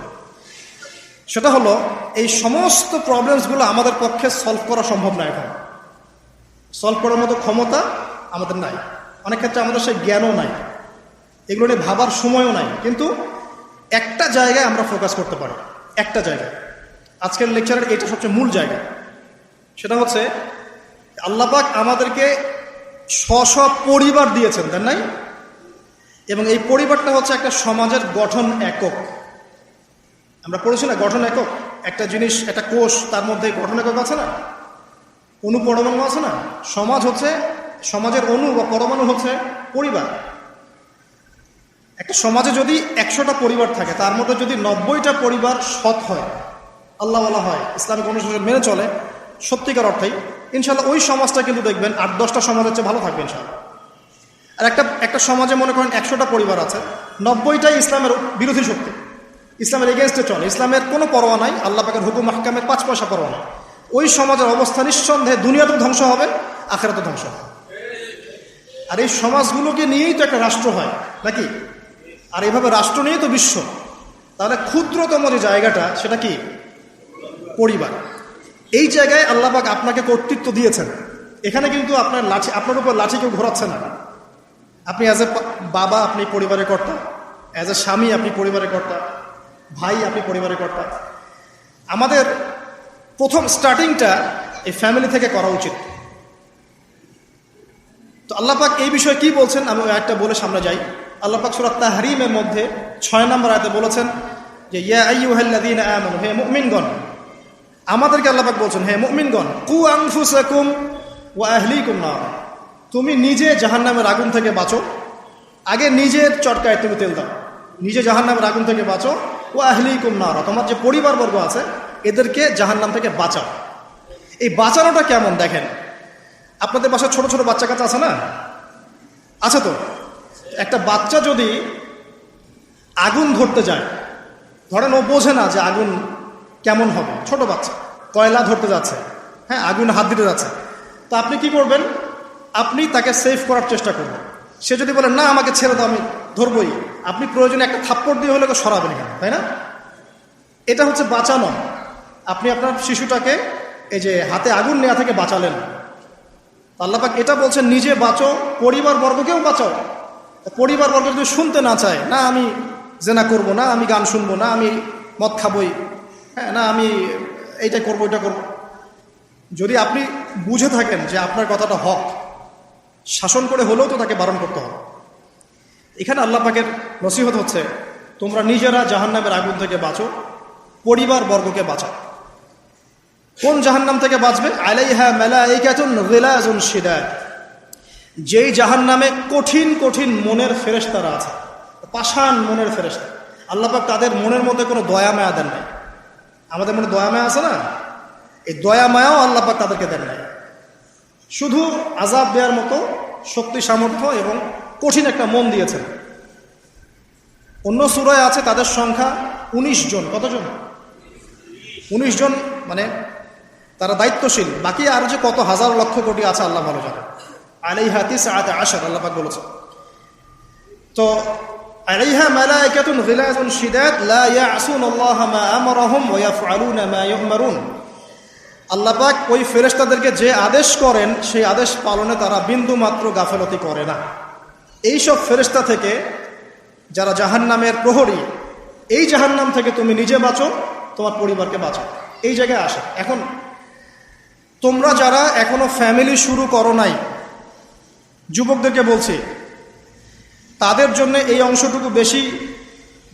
সেটা হলো, এই সমস্ত প্রবলেমসগুলো আমাদের পক্ষে সলভ করা সম্ভব না। এখন সলভ করার মতো ক্ষমতা আমাদের নাই, অনেক ক্ষেত্রে আমাদের সেই জ্ঞানও নাই, এগুলো নিয়ে ভাবার সময়ও নাই। কিন্তু একটা জায়গায় আমরা ফোকাস করতে পারি, একটা জায়গায়। আজকের লেকচারের এটা সবচেয়ে মূল জায়গা। সেটা হচ্ছে আল্লাহ পাক আমাদেরকে স্ব পরিবার দিয়েছেন, তাই নাই? এবং এই পরিবারটা হচ্ছে একটা সমাজের গঠন একক। আমরা পড়েছি না, গঠন একক। একটা জিনিস, একটা কোষ, তার মধ্যে গঠন একক আছে না, অণু পরমাণু আছে না। সমাজ হচ্ছে, সমাজের অণু বা পরমাণু হচ্ছে পরিবার। একটা সমাজে যদি 100টা পরিবার থাকে, তার মধ্যে যদি 90টা পরিবার সৎ হয়, আল্লাহওয়ালা হয়, ইসলামিক অনুশাসন মেনে চলে সত্যিকার অর্থেই, ইনশাল্লাহ ওই সমাজটা কিন্তু দেখবেন 8-10টা সমাজের চেয়ে ভালো থাকবে ইনশাল্লাহ। আর একটা সমাজে মনে করেন 100টা পরিবার আছে, 90টাই ইসলামের বিরোধী শক্তি, ইসলামের এগেনস্টে চলে, ইসলামের কোনো পরোয়া নাই, আল্লাহ পাকের হুকুম মাহকামের 5 পয়সা পরোয়া নাই। ওই সমাজের অবস্থা নিঃসন্দেহে দুনিয়াতেও ধ্বংস হবে, আখিরাতেও ধ্বংস হবে। আর এই সমাজগুলোকে নিয়েই তো একটা রাষ্ট্র হয় নাকি? আর এইভাবে রাষ্ট্র নিয়েই তো বিশ্ব। তাহলে ক্ষুদ্রতম যে জায়গাটা, সেটা কি? পরিবার। এই জায়গায় আল্লাহ পাক আপনাকে কর্তৃত্ব দিয়েছেন। এখানে কিন্তু আপনার উপর লাঠি কেউ ঘোরাচ্ছে না। আপনি অ্যাজ এ বাবা, আপনি পরিবারের কর্তা, অ্যাজ এ স্বামী আপনি পরিবারের কর্তা, ভাই আপনি পরিবারের কর্তা। আমাদের প্রথম স্টার্টিংটা এই ফ্যামিলি থেকে করা উচিত। তো আল্লাহ পাক এই বিষয়ে কি বলছেন আমি একটা বলে সামনে যাই। আল্লাহ পাক সূরা তাহরিমের মধ্যে 6 নম্বর আয়াতে বলেছেন যে ইয়া আইয়ুহাল্লাযীনা আমানু, হে মুমিনগণ, আমাদেরকে আল্লাহ পাক বলছেন হে মুমিনগণ, কু আনফুসাকুম ওয়া আহলিকুম নার, তুমি নিজে জাহান্নামের আগুন থেকে বাঁচো। আগে নিজের চটকায় তুমি তেল দাও, নিজে জাহান্নামের আগুন থেকে বাঁচো। ওয়া আহলিকুম নার, তোমার যে পরিবারবর্গ আছে এদেরকে জাহান্নাম থেকে বাঁচাও। এই বাঁচানোটা কেমন দেখেন, আপনাদের বাসায় ছোট ছোট বাচ্চা কাচ্চা আছে না? আছে তো। একটা বাচ্চা যদি আগুন ধরতে যায়, ধরেন ও বোঝে না যে আগুন কেমন হবে, ছোট বাচ্চা কয়লা ধরতে যাচ্ছে, হ্যাঁ, আগুন হাত দিতে যাচ্ছে, তো আপনি কি করবেন? আপনি তাকে সেভ করার চেষ্টা করবেন। সে যদি বলে না আমাকে ছেড়ে দাও আমি ধরবই, আপনি প্রয়োজনে একটা থাপ্পড় দিয়ে হলে সরাবেন এখানে, তাই না? এটা হচ্ছে বাঁচানো। আপনি আপনার শিশুটাকে এই যে হাতে আগুন নেওয়া থেকে বাঁচালেন। আল্লাহ পাক এটা বলছেন নিজে বাঁচো, পরিবারবর্গকেও বাঁচাও। পরিবারবর্গ যদি শুনতে না চায়, না আমি জেনা করব না, আমি গান শুনবো না, আমি মদ খাবই, হ্যাঁ, না আমি এইটা করবো ওইটা করবো, যদি আপনি বুঝে থাকেন যে আপনার কথাটা হক, শাসন করে হলেও তো তাকে বারণ করতে হবে। এখানে আল্লাহ পাকের নসিহত হচ্ছে তোমরা নিজেরা জাহান্নামের আগুন থেকে বাঁচো, পরিবারবর্গকে বাঁচাও। কোন জাহান্নাম থেকে বাঁচবে? আলাইহা মালাইকাতুন গিলাজুন শিদাদ, যেই জাহান্নামে কঠিন কঠিন মনের ফেরেশতারা আছে, পাষাণ মনের ফেরেশতা। আল্লাহ পাক তাদের মনের মধ্যে কোনো দয়া মায়া দেন নাই। আমাদের মনে দয়া মায়া আছে না? এই দয়া মায়াও আল্লাহ পাক তাদেরকে দেন নাই। শুধু আযাব দেওয়ার মতো শক্তি সামর্থ্য এবং কঠিন একটা মন দিয়েছেন। অন্য সূরায় আছে তাদের সংখ্যা 19 জন। কতজন? 19 জন, মানে তারা দায়িত্বশীল। বাকি আর যে কত হাজার লক্ষ কোটি আছে আল্লাহ ভালো জানেন। আলাইহা তিসআতা আশার, আল্লাহ পাক বলেছেন। তো আলাইহা মালাইকাতুন গিলাজুন শিদাদ লা ইয়াসুনাল্লাহা মা আমারাহুম ওয়া ইয়াফআলুনা মা ইউমারুন। আল্লাহ পাক ওই ফেরেশতাদেরকে যে আদেশ করেন সেই আদেশ পালনে তারা বিন্দু মাত্র গাফেলতি করে না। এই সব ফেরেশতা থেকে যারা জাহান্নামের প্রহরী, এই জাহান্নাম থেকে তুমি নিজে বাঁচো, তোমার পরিবারকে বাঁচো। এই জায়গায় আসে। এখন তোমরা যারা এখনো ফ্যামিলি শুরু করো নাই, যুবকদেরকে বলছি, তাদের জন্য এই অংশটুকু বেশি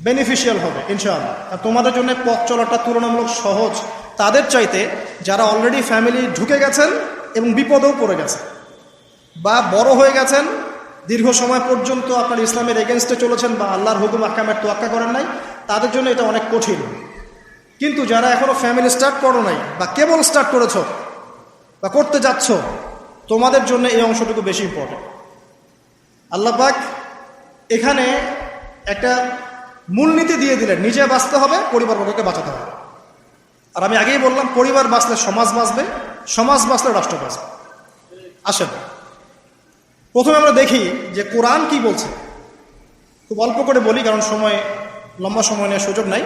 বেনিফিশিয়াল হবে ইনশাআল্লাহ। আর তোমাদের জন্য পথ চলাটা তুলনামূলক সহজ তাদের চাইতে যারা অলরেডি ফ্যামিলি ঢুকে গেছেন এবং বিপদেও পড়ে গেছে, বা বড় হয়ে গেছেন, দীর্ঘ সময় পর্যন্ত আপনার ইসলামের এগেনস্টে চলেছেন বা আল্লাহর হুকুম আহকামের তোয়াক্কা করেন নাই, তাদের জন্য এটা অনেক কঠিন। কিন্তু যারা এখনো ফ্যামিলি স্টার্ট করো নাই বা কেবল স্টার্ট করেছো বা করতে যাচ্ছ, তোমাদের জন্য এই অংশটুকু বেশি ইম্পর্টেন্ট। আল্লাহ পাক এখানে একটা মূলনীতি দিয়ে দিলেন, নিজে বাঁচতে হবে, পরিবারবর্গকে বাঁচাতে হবে। আর আমি আগেই বললাম পরিবার বাঁচলে সমাজ বাঁচবে, সমাজ বাঁচলে রাষ্ট্র বাঁচবে। আসেন প্রথমে আমরা দেখি যে কোরআন কি বলছে। খুব অল্প করে বলি কারণ লম্বা সময় নেওয়ার সুযোগ নাই।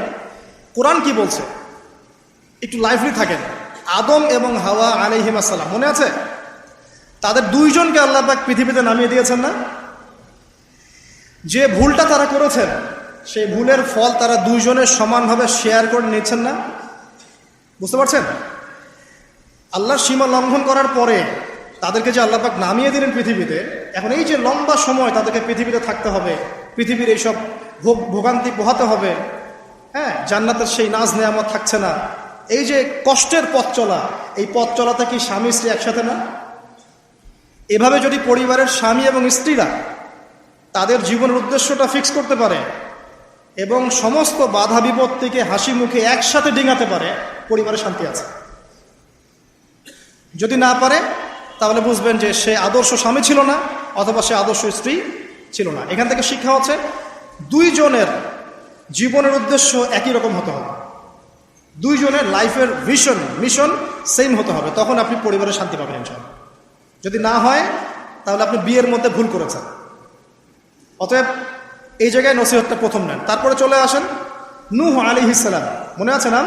কোরআন কি বলছে একটু লাইভলি থাকেন। আদম এবং হাওয়া আলাইহিম আসসালাম, মনে আছে? তাদের দুইজনকে আল্লাহ পাক পৃথিবীতে নামিয়ে দিয়েছেন না? যে ভুলটা তারা করেছেন সেই ভুলের ফল তারা দুইজনের সমানভাবে শেয়ার করে নিচ্ছেন না? বুঝতে পারছেন? আল্লাহর সীমা লঙ্ঘন করার পরে তাদেরকে যে আল্লাহ পাক নামিয়ে দিলেন পৃথিবীতে, এখন এই যে লম্বা সময় তাদেরকে পৃথিবীতে থাকতে হবে, পৃথিবীর এইসব ভোগান্তি পোহাতে হবে, হ্যাঁ, জান্নাতের সেই নাজ নেয়ামত থাকছে না, এই যে কষ্টের পথ চলা, এই পথ চলাতে কি স্বামী স্ত্রী একসাথে না? এভাবে যদি পরিবারের স্বামী এবং স্ত্রীরা তাদের জীবনের উদ্দেশ্যটা ফিক্স করতে পারে এবং সমস্ত বাধা বিপত্তিকে হাসি মুখে একসাথে ডিঙাতে পারে, পরিবারে শান্তি আছে। যদি না পারে তাহলে বুঝবেন যে সে আদর্শ স্বামী ছিল না অথবা সে আদর্শ স্ত্রী ছিল না। এখান থেকে শিক্ষা হচ্ছে দুইজনের জীবনের উদ্দেশ্য একই রকম হতে হবে, দুইজনের লাইফের মিশন সেম হতে হবে, তখন আপনি পরিবারে শান্তি পাবেন ইনশাআল্লাহ। যদি না হয় তাহলে আপনি বিয়ের মধ্যে ভুল করেছেন। অতএব এই জায়গায় নসিহতটা প্রথম নেন। তারপরে চলে আসেন নূহ আলাইহিস সালাম, মনে আছে না?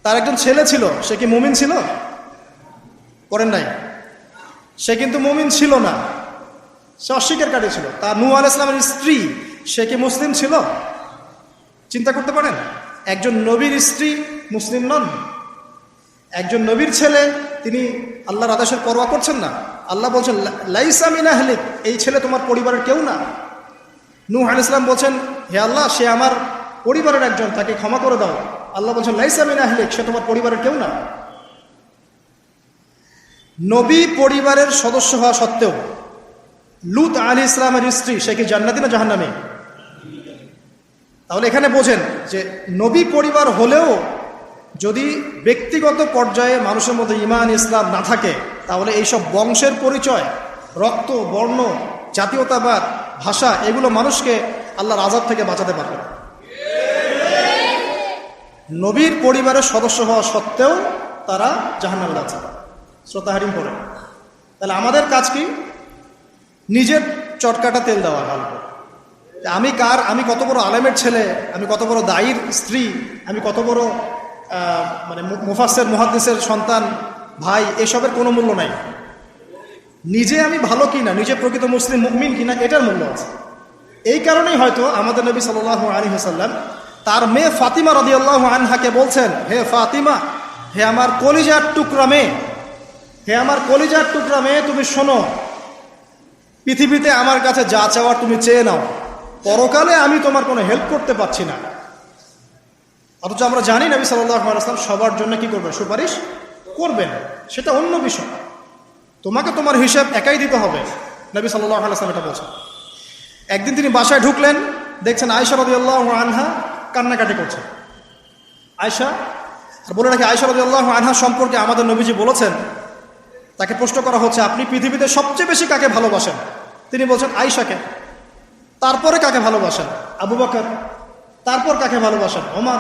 তার একজন ছেলে ছিল, সে কি মুমিন ছিল? করেন নাই? সে কিন্তু মুমিন ছিল না, সে অস্বীকারী ছিল। তার নূহ আলাইহিস সালামের স্ত্রী, সে কি মুসলিম ছিল? চিন্তা করতে পারেন, একজন নবীর স্ত্রী মুসলিম নন, একজন নবীর ছেলে তিনি আল্লাহর আদেশের পরোয়া করছেন না। আল্লাহ বলছেন লাইসা মিন আহলিক, এই ছেলে তোমার পরিবারের কেউ না। নূহ আলাইহিস সালাম বলছেন হে আল্লাহ সে আমার পরিবারের একজন, তাকে ক্ষমা করে দাও। আল্লাহ বলছেন লাইসা মিন আহলিক, সে তোমার পরিবারের কেউ না। নবী পরিবারের সদস্য হওয়া সত্ত্বেও লূত আলাইহিস সালামের স্ত্রী সে কি জান্নাতি না জাহান্নামী? তাহলে এখানে বোঝেন যে নবী পরিবার হলেও যদি ব্যক্তিগত পর্যায়ে মানুষের মধ্যে ঈমান ইসলাম না থাকে, তাহলে এইসব বংশের পরিচয়, রক্ত, বর্ণ, জাতীয়তাবাদ, ভাষা, এগুলো মানুষকে আল্লাহর আযাব থেকে বাঁচাতে পারবে না। নবীর পরিবারের সদস্য হওয়া সত্ত্বেও তারা জাহান্নামে যাচ্ছে, শ্রোতা হারিম করে। তাহলে আমাদের কাজ কি? নিজের চটকাটা তেল দেওয়া গল্প। আমি কত বড় আলেমের ছেলে, আমি কত বড় দায়ীর স্ত্রী, আমি কত বড় মানে মুফাসসির মুহাদ্দিসের সন্তান, ভাই, এসবের কোনো মূল্য নাই। নিজে আমি ভালো কিনা, নিজে প্রকৃত মুসলিম মুমিন কিনা, এটার মূল্য আছে। এই কারণেই হয়তো আমাদের নবী সাল্লাল্লাহু আলাইহি ওয়াসাল্লাম তার মেয়ে ফাতিমা রাদিয়াল্লাহু আনহাকে বলছেন, হে ফাতিমা, হে আমার কলিজার টুকরা মেয়ে, হে আমার কলিজার টুকরা মেয়ে, তুমি শোনো, পৃথিবীতে আমার কাছে যা চাওয়ার তুমি চেয়ে নাও, পরকালে আমি তোমার কোনো হেল্প করতে পারছি না। অথচ আমরা জানি নবী সাল্লাল্লাহু আলাইহি ওয়াসাল্লাম সবার জন্য কি করবেন? সুপারিশ করবেন, সেটা অন্য বিষয়। তোমাকে তোমার হিসাব একাই দিতে হবে, নবী সাল্লাল্লাহু আলাইহি ওয়াসাল্লাম এটা বলছেন। একদিন তিনি বাসায় ঢুকলেন, দেখছেন আয়েশা রাদিয়াল্লাহু আনহা কান্নাকাটি করছে। আয়েশা, আর বলে রাখি, আয়েশা রাদিয়াল্লাহু আনহা সম্পর্কে আমাদের নবীজি বলেছেন, তাকে প্রশ্ন করা হচ্ছে আপনি পৃথিবীতে সবচেয়ে বেশি কাকে ভালোবাসেন? তিনি বলছেন আয়েশাকে। তারপরে কাকে ভালোবাসেন? আবু বকর। তারপর কাকে ভালোবাসেন? ওমর।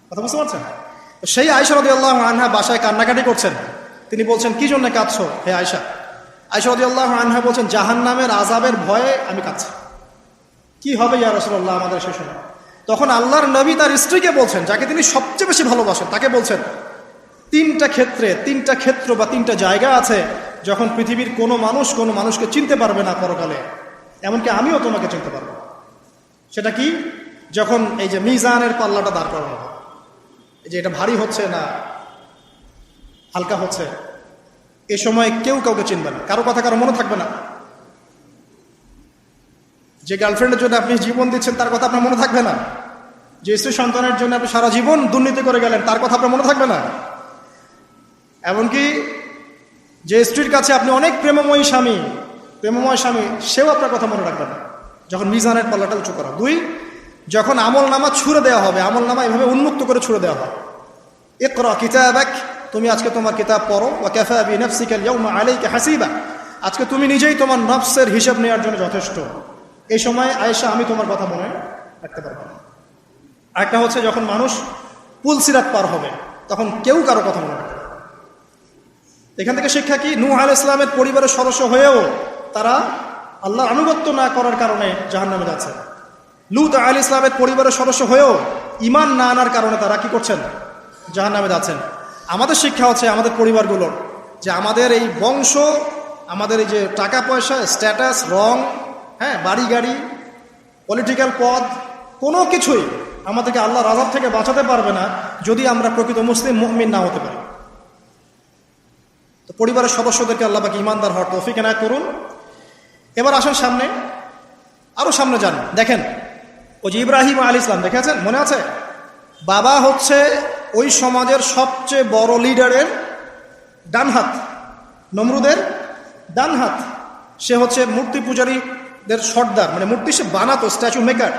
কথা বুঝতে পারছেন? সেই আয়েশা রাদিয়াল্লাহু আনহা বাসায় কান্নাকাটি করছেন। তিনি বলছেন কি জন্য কাঁদছো হে আয়েশা? আয়েশা রাদিয়াল্লাহু আনহা বলছেন জাহান্নামের আযাবের ভয়ে আমি কাঁদছি। কি হবে ইয়া রাসূলুল্লাহ আমাদের সেই সময়? তখন আল্লাহর নবী তার স্ত্রীকে বলছেন, যাকে তিনি সবচেয়ে বেশি ভালোবাসেন, তাকে বলছেন তিনটা ক্ষেত্র বা তিনটা জায়গা আছে যখন পৃথিবীর কোনো মানুষকে চিনতে পারবে না পরকালে, এমনকি আমিও তোমাকে চিনতে পারবো। সেটা কি? যখন এই যে মিজানের পাল্লাটা দাঁড় করানো হবে, এই যে এটা ভারী হচ্ছে না হালকা হচ্ছে, এ সময় কেউ কাউকে চিনবে না, কারো কথা কারো মনে থাকবে না। যে গার্লফ্রেন্ডের জন্য আপনি জীবন দিচ্ছেন তার কথা আপনার মনে থাকবে না। যে স্ত্রী সন্তানের জন্য আপনি সারা জীবন দুর্নীতি করে গেলেন তার কথা আপনার মনে থাকবে না। এমনকি যে স্ত্রীর কাছে আপনি অনেক প্রেমময় স্বামী, সেও আপনার কথা মনে রাখবে না যখন মিজানের পাল্লাটা উঁচু করা। দুই, যখন আমল নামা ছুড়ে দেওয়া হবে, আমল নামা এভাবে উন্মুক্ত করে ছুড়ে দেওয়া হবে, ইকরা কিতাবাক, তুমি আজকে তোমার কিতাব পড়ো, ওয়া কাফা বিনাফসিকা আল-ইয়াওমা আলাইকা হাসিবা, আজকে তুমি নিজেই তোমার নফসের হিসাব নেওয়ার জন্য যথেষ্ট। এই সময় আয়েশা আমি তোমার কথা মনে রাখতে পারবো না। আরেকটা হচ্ছে যখন মানুষ পুলসিরাত পার হবে, তখন কেউ কারো কথা মনে রাখবে না। এখান থেকে শিক্ষা কি? নূহ আলাইহিস সালামের পরিবারের সদস্য হয়েও তারা আল্লাহর আনুগত্য না করার কারণে জাহান্নামে যাচ্ছে। লূত আলাইহিস সালামের পরিবারের সদস্য হয়েও ঈমান না আনার কারণে তারা কি করছেন? জাহান্নামে যাচ্ছেন। আমাদের শিক্ষা হচ্ছে আমাদের পরিবারগুলোর, যে আমাদের এই বংশ, আমাদের এই যে টাকা পয়সা, স্ট্যাটাস, রং, হ্যাঁ, বাড়ি গাড়ি, পলিটিক্যাল পদ, কোনো কিছুই আমাদেরকে আল্লাহর আযাব থেকে বাঁচাতে পারবে না যদি আমরা প্রকৃত মুসলিম মুমিন না হতে পারি। তো পরিবারের সদস্যদেরকে আল্লাহ পাক ঈমানদার হওয়ার তৌফিক এনায়েত করুন। এবার আসেন সামনে, আরো সামনে যান। দেখেন ওই যে ইব্রাহিম আলাইহিস সালাম, দেখেছেন? মনে আছে? বাবা হচ্ছে ওই সমাজের সবচেয়ে বড় লিডারের ডান হাত, নমরুদের ডান হাত। সে হচ্ছে মূর্তি পূজারীদের সর্দার, মানে মূর্তি সে বানাতো, স্ট্যাচু মেকার।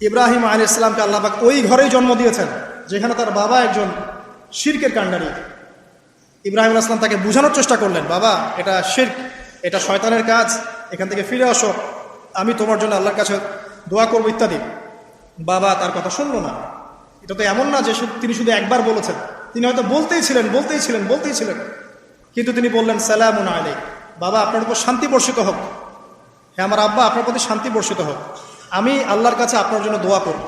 ইব্রাহিম আলাইহিস সালামকে আল্লাহ পাক ওই ঘরেই জন্ম দিয়েছেন যেখানে তার বাবা একজন শিরকের কাণ্ডারী। ইব্রাহিম আলাইহিস সালাম তাকে বোঝানোর চেষ্টা করলেন, বাবা এটা শিরক, এটা শয়তানের কাজ, এখান থেকে ফিরে আসো, আমি তোমার জন্য আল্লাহর কাছে দোয়া করবো ইত্যাদি। বাবা তার কথা শুনলো না। এটা তো এমন না যে তিনি শুধু একবার বলেছেন, তিনি হয়তো বলতেই ছিলেন, কিন্তু তিনি বললেন সালামুন আলাইক, বাবা আপনার উপর শান্তি বর্ষিত হোক, হ্যাঁ আমার আব্বা আপনার প্রতি শান্তি বর্ষিত হোক, আমি আল্লাহর কাছে আপনার জন্য দোয়া করব।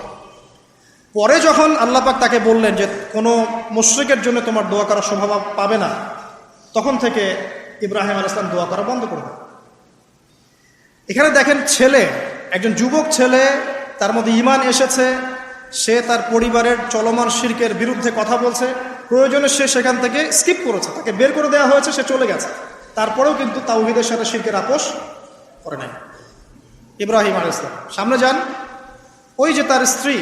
পরে যখন আল্লাহ পাক তাকে বললেন যে কোনো মুশরিকের জন্য তোমার দোয়া করার স্বভাব পাবে না, তখন থেকে ইব্রাহিম আলাইহিস সালাম দোয়া করা বন্ধ করবে। এখানে দেখেন ছেলে, একজন যুবক ছেলে, তার মধ্যে ঈমান এসেছে, সে তার পরিবারের চলমান শিরকের বিরুদ্ধে কথা বলছে, প্রয়োজনে সে সেখান থেকে স্কিপ করেছে, তাকে বের করে দেওয়া হয়েছে, সে চলে গেছে, তারপরেও কিন্তু তাওহীদের সাথে শিরকের আপোষ করে নাই। ইব্রাহিম আলাইহিস সালাম সামনে যান, ওই যে তার স্ত্রী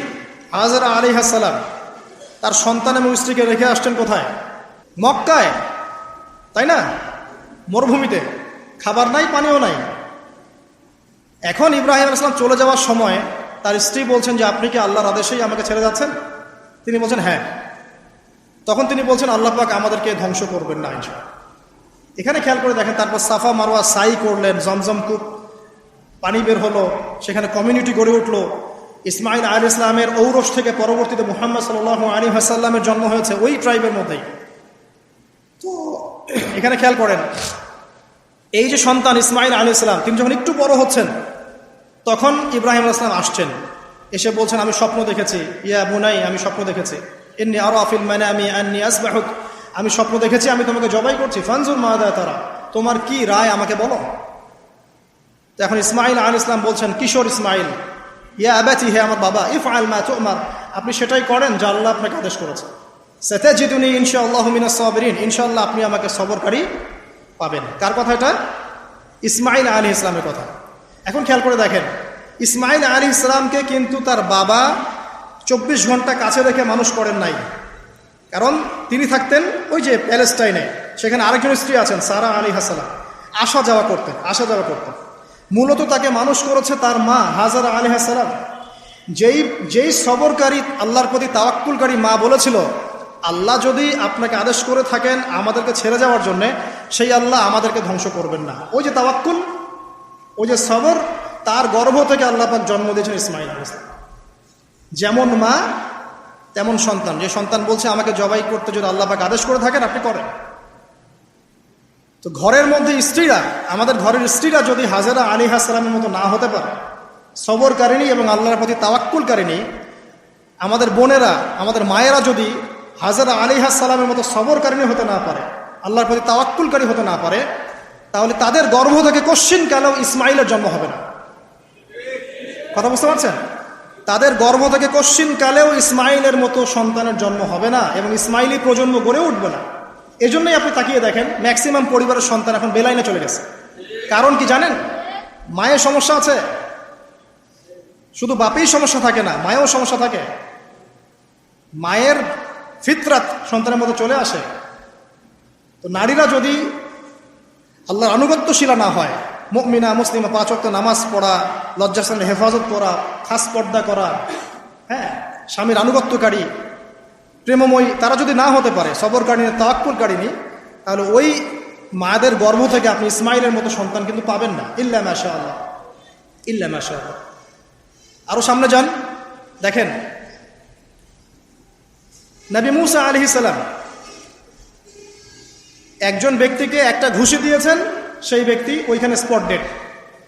হাজরা আলাইহিস সালাম তার সন্তান এবং স্ত্রীকে রেখে আসছেন কোথায়? মক্কায়, তাই না? মরুভূমিতে, খাবার নাই, পানিও নাই। এখন ইব্রাহিম আলাইহিস সালাম চলে যাওয়ার সময় তার স্ত্রী বলছেন যে আপনি কি আল্লাহর আদেশেই আমাকে ছেড়ে যাচ্ছেন? তিনি বলছেন হ্যাঁ। তখন তিনি বলছেন আল্লাহ পাক আমাদেরকে ধ্বংস করবেন না ইনশাআল্লাহ। এখানে খেয়াল করে দেখেন, তারপর সাফা মারওয়া সাই করলেন, জমজম কূপ পানি বের হলো, সেখানে কমিউনিটি গড়ে উঠলো। ইসমাইল আলাইহিস ইসলামের ঔরস থেকে পরবর্তীতে মুহাম্মদ সাল্লাল্লাহু আলাইহি ওয়াসাল্লামের জন্ম হয়েছে ওই ট্রাইবের মধ্যেই। তো এখানে খেয়াল করেন, এই যে সন্তান ইসমাইল আলাইহিস সালাম তিনি যখন একটু বড় হচ্ছেন তখন ইব্রাহিম আলাইহিস সালাম আসছেন, এসে বলছেন আমি স্বপ্ন দেখেছি, ইয়া বুনাই আমি স্বপ্ন দেখেছি, ইন্নী আরা ফিল মানামি আন্নী আসবাহুক, আমি স্বপ্ন দেখেছি আমি তোমাকে জবাই করছি, ফানজুর মাযা তারা, তোমার কি রায় আমাকে বলো। তো এখন ইসমাইল আলাইহিস সালাম বলছেন, কিশোর ইসমাইল, ইয়া আবাতি, হে আমার বাবা, ইফআল মা তু'মার, আপনি সেটাই করেন যা আল্লাহ আপনাকে আদেশ করেছে। সাতাজিদুনি ইনশাআল্লাহু মিনাস সাবিরিন, ইনশাআল্লাহ আপনি আমাকে সবরকারী পাবেন। কার কথা এটা? ইসমাইল আলাইহিস সালামের কথা। এখন খেয়াল করে দেখেন, ইসমাইল আলাইহিস সালামকে কিন্তু তার বাবা 24 ঘন্টা কাছে রেখে মানুষ করেন নাই, কারণ তিনি থাকতেন ওই যে প্যালেস্টাইনে, সেখানে আরেকজন স্ত্রী আছেন সারা আলাইহিস সালাম, আসা যাওয়া করতেন। মূলত তাকে মানুষ করেছে তার মা হাজারা আলাইহিস সালাম। যেই সবরকারী আল্লাহর প্রতি তাওয়াক্কুলকারী মা বলেছিল আল্লাহ যদি আপনাকে আদেশ করে থাকেন আমাদেরকে ছেড়ে যাওয়ার জন্য, সেই আল্লাহ আমাদেরকে ধ্বংস করবেন না। ওই যে তাওয়াক্কুল, ওই যে সবর, তার গর্ভ থেকে আল্লাহ পাক জন্ম দিয়েছেন ইসমাইল আলাইহিস সালাম। যেমন মা তেমন সন্তান, যে সন্তান বলছে আমাকে জবাই করতে যদি আল্লাহ পাক আদেশ করে থাকেন আপনি করেন। তো ঘরের মধ্যে স্ত্রীরা, আমাদের ঘরের স্ত্রীরা যদি হাজেরা আলাইহিস সালামের মতো না হতে পারে, সবরকারিনী এবং আল্লাহর প্রতি তাওয়াক্কুলকারিনী, আমাদের বোনেরা, আমাদের মায়েরা যদি হাজেরা আলাইহিস সালামের মতো সবরকারিনী হতে না পারে, আল্লাহর প্রতি তাওয়াক্কুলকারী হতে না পারে, তাহলে তাদের গর্ভ থেকে কশ্চিনকালেও ইসমাইলের জন্ম হবে না। কথা বুঝতে পারছেন? তাদের গর্ভ থেকে কশ্চিনকালেও ইসমাইলের মতো সন্তানের জন্ম হবে না এবং ইসমাইলি প্রজন্ম গড়ে উঠবে না। এজন্যই আপনি তাকিয়ে দেখেন ম্যাক্সিমাম পরিবারের সন্তান এখন বেলাইনে চলে গেছে। কারণ কি জানেন? মায়ের সমস্যা আছে। শুধু বাপেই সমস্যা থাকে না, মায়েও সমস্যা থাকে। মায়ের ফিতরাত সন্তানের মধ্যে চলে আসে। তো নারীরা যদি আল্লাহর আনুগত্যশীলা না হয়, মুমিনা মুসলিমা, 5 ওয়াক্ত নামাজ পড়া, লজ্জাস্থানের হেফাজত করা, খাস পর্দা করা, হ্যাঁ, স্বামীর আনুগত্যকারী, প্রেমময়ী, তারা যদি না হতে পারে, সবরকারিনী, তাওয়াক্কুলকারিনী, তাহলে ওই মায়েদের গর্ভ থেকে আপনি ইসমাইলের মতো সন্তান কিন্তু পাবেন না। ইল্লা মাশাআল্লাহ, ইল্লা মাশাআল্লাহ। আরো সামনে যান, দেখেন নবী মুসা আলাইহিস সালাম একজন ব্যক্তিকে একটা ঘুষি দিয়েছেন, সেই ব্যক্তি ওইখানে স্পট ডেড।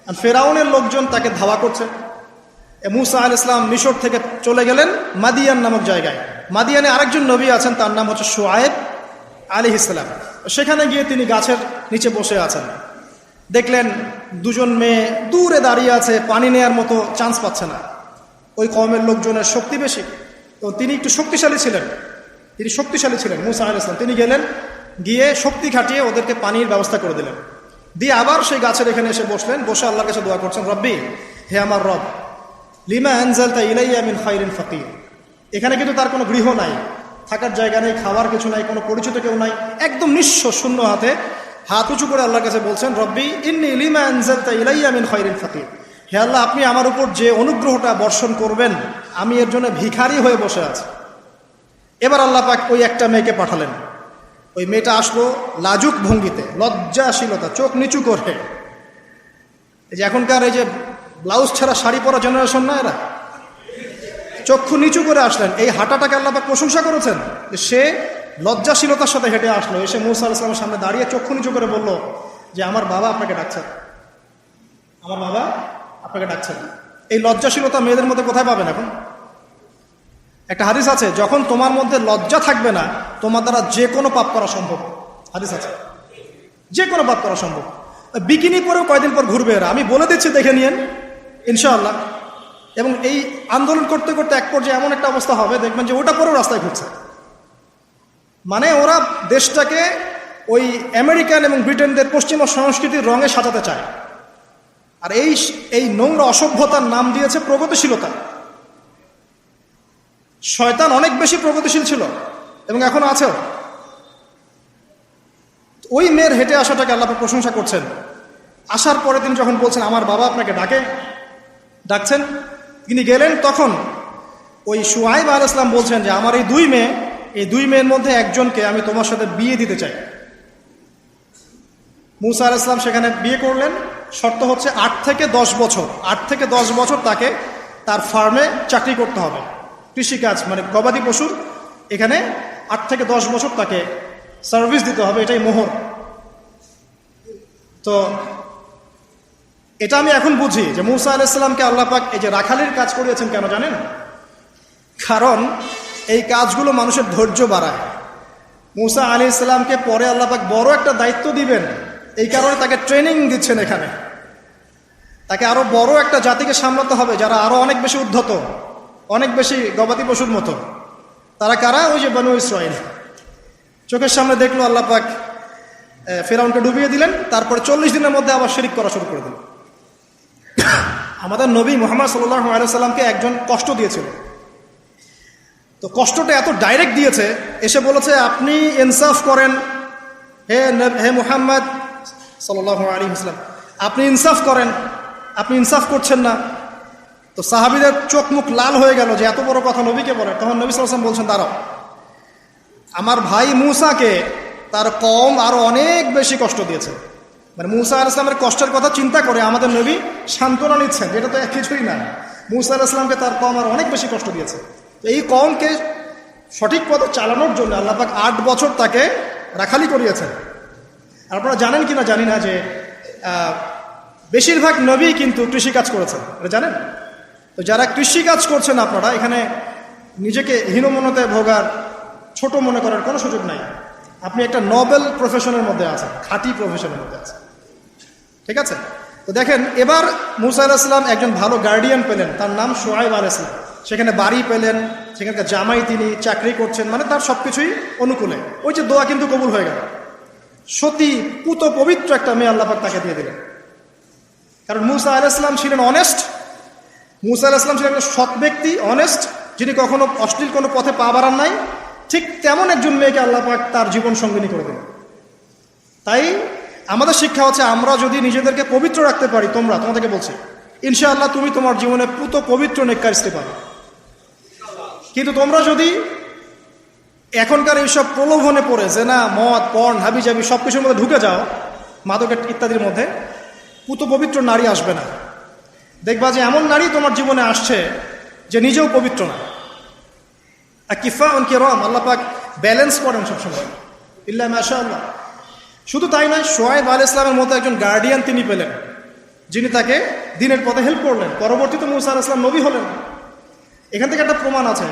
আর ফেরাউনের লোকজন তাকে ধাওয়া করছে। মুসা আলাইহিস সালাম মিশর থেকে চলে গেলেন মাদিয়ান নামক জায়গায়। মাদিয়ানে আরেকজন নবী আছেন, তার নাম হচ্ছে শুআয়ব আলাইহিস সালাম। সেখানে গিয়ে তিনি গাছের নিচে বসে আছেন। দেখলেন দুজন মেয়ে দূরে দাঁড়িয়ে আছে, পানি নেয়ার মতো চান্স পাচ্ছে না। ওই কওমের লোকজনের শক্তি বেশি, তো তিনি একটু শক্তিশালী ছিলেন, মুসা আলাইহিস সালাম। তিনি গেলেন, গিয়ে শক্তি খাটিয়ে ওদেরকে পানির ব্যবস্থা করে দিলেন। দিয়ে আবার সেই গাছের এখানে এসে বসলেন, বসে আল্লাহর কাছে দোয়া করছেন, রব্বি, হে আমার রব, লিমা আনজালতা ইলাইয়া মিন খাইরিন ফাকির। এখানে কিন্তু তার কোনো গৃহ নাই, থাকার জায়গা নেই, খাওয়ার কিছু নাই, কোনো পরিচিত কেউ নাই, একদম নিঃস্ব, শূন্য হাতে হাত উঁচু করে আল্লাহর কাছে বলছেন, রব্বি ইন্নী লিমা আনজালতা ইলাইয়া মিন খাইরিন ফাকির। হে আল্লাহ, আপনি আমার উপর যে অনুগ্রহটা বর্ষণ করবেন, আমি এর জন্য ভিখারি হয়ে বসে আছি। এবার আল্লাহ পাক ওই একটা মেয়েকে পাঠালেন। ওই মেয়েটা আসলো লাজুক ভঙ্গিতে, লজ্জাশীলতা, চোখ নিচু করে। এই যে এখনকার এই যে ব্লাউজ ছাড়া শাড়ি পরা জেনারেশন না, এরা চক্ষু নিচু করে আসলেন। এই হাঁটাটাকে আল্লাহ পাক প্রশংসা করেছেন, সে লজ্জাশীলতার সাথে হেঁটে আসলো, এসে মুসা আলাইহিস সালামের সামনে দাঁড়িয়ে চক্ষু নিচু করে বলল যে আমার বাবা আপনাকে ডাকছেন, আমার বাবা আপনাকে ডাকছেন। এই লজ্জাশীলতা মেয়েদের মধ্যে কোথায় পাবেন এখন? একটা হাদিস আছে, যখন তোমার মধ্যে লজ্জা থাকবে না, তোমার দ্বারা যে কোনো পাপ করা সম্ভব। হাদিস আছে, যে কোনো পাপ করা সম্ভব। বিকিনি পরেও কয়দিন পর ঘুরবে এরা, আমি বলে দিচ্ছি, দেখে নিয়েন ইনশাআল্লাহ। এবং এই আন্দোলন করতে করতে এক পর্যায়ে এমন একটা অবস্থা হবে, দেখবেন যে ওটা পরেও রাস্তায় ঘুরছে। মানে ওরা দেশটাকে ওই আমেরিকান এবং ব্রিটেনদের পশ্চিমা সংস্কৃতির রঙে সাজাতে চায়। আর এই নোংরা অসভ্যতার নাম দিয়েছে প্রগতিশীলতা। শয়তান অনেক বেশি প্রগতিশীল ছিল এবং এখনো আছেও। ওই মেয়ের হেঁটে আসাটাকে আল্লাহ প্রশংসা করছেন। আসার পরে তিনি যখন বলছেন আমার বাবা আপনাকে ডাকছেন, তিনি গেলেন, তখন ওই শুআয়ব আলাইহিস সালাম বলছেন যে আমার এই দুই মেয়ের মধ্যে একজনকে আমি তোমার সাথে বিয়ে দিতে চাই। মুসা আলাইহিস সালাম সেখানে বিয়ে করলেন। শর্ত হচ্ছে 8 থেকে 10 বছর তাকে তার ফার্মে চাকরি করতে হবে, কৃষিকাজ মানে গবাদি পশুর, এখানে 8 থেকে 10 বছর তাকে সার্ভিস দিতে হবে, এটাই মোহর। তো এটা আমি এখন বুঝি যে মুসা আলাইহিস সালামকে আল্লাহ পাক এই যে রাখালির কাজ করিয়েছেন কেন জানেন? কারণ এই কাজগুলো মানুষের ধৈর্য বাড়ায়। মুসা আলাইহিস সালামকে পরে আল্লাহ পাক বড় একটা দায়িত্ব দিবেন, এই কারণে তাকে ট্রেনিং দিচ্ছেন এখানে। তাকে আরো বড় একটা জাতিকে সামলাতে হবে যারা আরো অনেক বেশি উদ্ধত, অনেক বেশি গবাদি পশুর মতো। তারা কারা? ওই যে বনু ইসরাঈল। চোখের সামনে দেখলো আল্লাহ পাক ফিরআউনকে ডুবিয়ে দিলেন, তারপরে 40 দিনের মধ্যে আবার শিরক করা শুরু করে দিল। আমাদের নবী মুহাম্মদ সাল্লাল্লাহু আলাইহি সাল্লামকে একজন কষ্ট দিয়েছিল। তো কষ্টটা এত ডাইরেক্ট দিয়েছে, এসে বলেছে আপনি ইনসাফ করেন, হে মুহাম্মদ সাল্লাল্লাহু আলাইহি ওয়াসাল্লাম, আপনি ইনসাফ করেন, আপনি ইনসাফ করছেন না। তো সাহাবীদের চোখ মুখ লাল হয়ে গেল যে এত বড় কথা নবীকে বলে। তখন নবী সাল্লাল্লাহু আলাইহি ওয়াসাল্লাম বলছেন দাঁড়াও, আমার ভাই মূসাকে তার কওম আরো অনেক বেশি কষ্ট দিয়েছে। মানে মুসা আলাইহিস সালামের কষ্টের কথা চিন্তা করে আমাদের নবী সান্ত্বনা নিচ্ছেন, যেটা তো কিছুই না। মুসা আলাইহিস সালামকে তার কওম আরো অনেক বেশি কষ্ট দিয়েছে। তো এই কওমকে সঠিক পথে চালানোর জন্য আল্লাহ পাক 8 বছর তাকে রাখালি করিয়েছেন। আপনারা জানেন কিনা জানি না যে বেশিরভাগ নবী কিন্তু কৃষিকাজ করেছেন, এটা জানেন? তো যারা কৃষিকাজ করছেন আপনারা এখানে নিজেকে হীনমন্যতায় ভোগার, ছোট মনে করার কোনো সুযোগ নাই। আপনি একটা নোবেল প্রফেশনের মধ্যে আছেন, খাঁটি প্রফেশনের মধ্যে আছেন, ঠিক আছে? তো দেখেন, এবার মুসা আলাইহিস সালাম একজন ভালো গার্ডিয়ান পেলেন, তার নাম শুআয়ব আলাইহিস সালাম। সেখানে বাড়ি পেলেন, সেখানকার জামাই, তিনি চাকরি করছেন, মানে তার সবকিছুই অনুকূলে। ওই যে দোয়া কিন্তু কবুল হয়ে গেল। সতী পুত পবিত্র একটা মেয়ে আল্লাহ পাক তাকে দিয়ে দিলেন। কারণ মুসা আলাইহিস সালাম ছিলেন অনেস্ট, মুসা আলাইহিস সালাম ছিলেন একটা সৎ ব্যক্তি, অনেস্ট, যিনি কখনো অশ্লীল কোনো পথে পা বাড়ান নাই। ঠিক তেমন একজন মেয়েকে আল্লাহ পাক তার জীবন সঙ্গিনী করে দেন। তাই আমাদের শিক্ষা হচ্ছে, আমরা যদি নিজেদেরকে পবিত্র রাখতে পারি, তোমাদেরকে বলছি, ইনশাআল্লাহ তুমি তোমার জীবনে পুত পবিত্র নেককার স্ত্রী পাবে। কিন্তু তোমরা যদি এখনকার এইসব প্রলোভনে পড়ে জেনা, মদ, পর্ন, হাবিজাবি সবকিছুর মধ্যে ঢুকে যাও, মাদক ইত্যাদির মধ্যে, পুত পবিত্র নারী আসবে না। দেখবা যে এমন নারী তোমার জীবনে আসছে যে নিজেও পবিত্র না। আর কিফা অনকে রম, আল্লাহ পাক ব্যালেন্স করেন সবসময়, ইল্লা মাশাআল্লাহ। শুধু তাই নয়, শুআয়ব আলাইহিস সালামের মতো একজন গার্ডিয়ান তিনি পেলেন, যিনি তাকে দিনের পথে হেল্প করলেন। পরবর্তীতে মুসা আলাইহিস সালাম নবী হলেন। এখান থেকে একটা প্রমাণ আছে,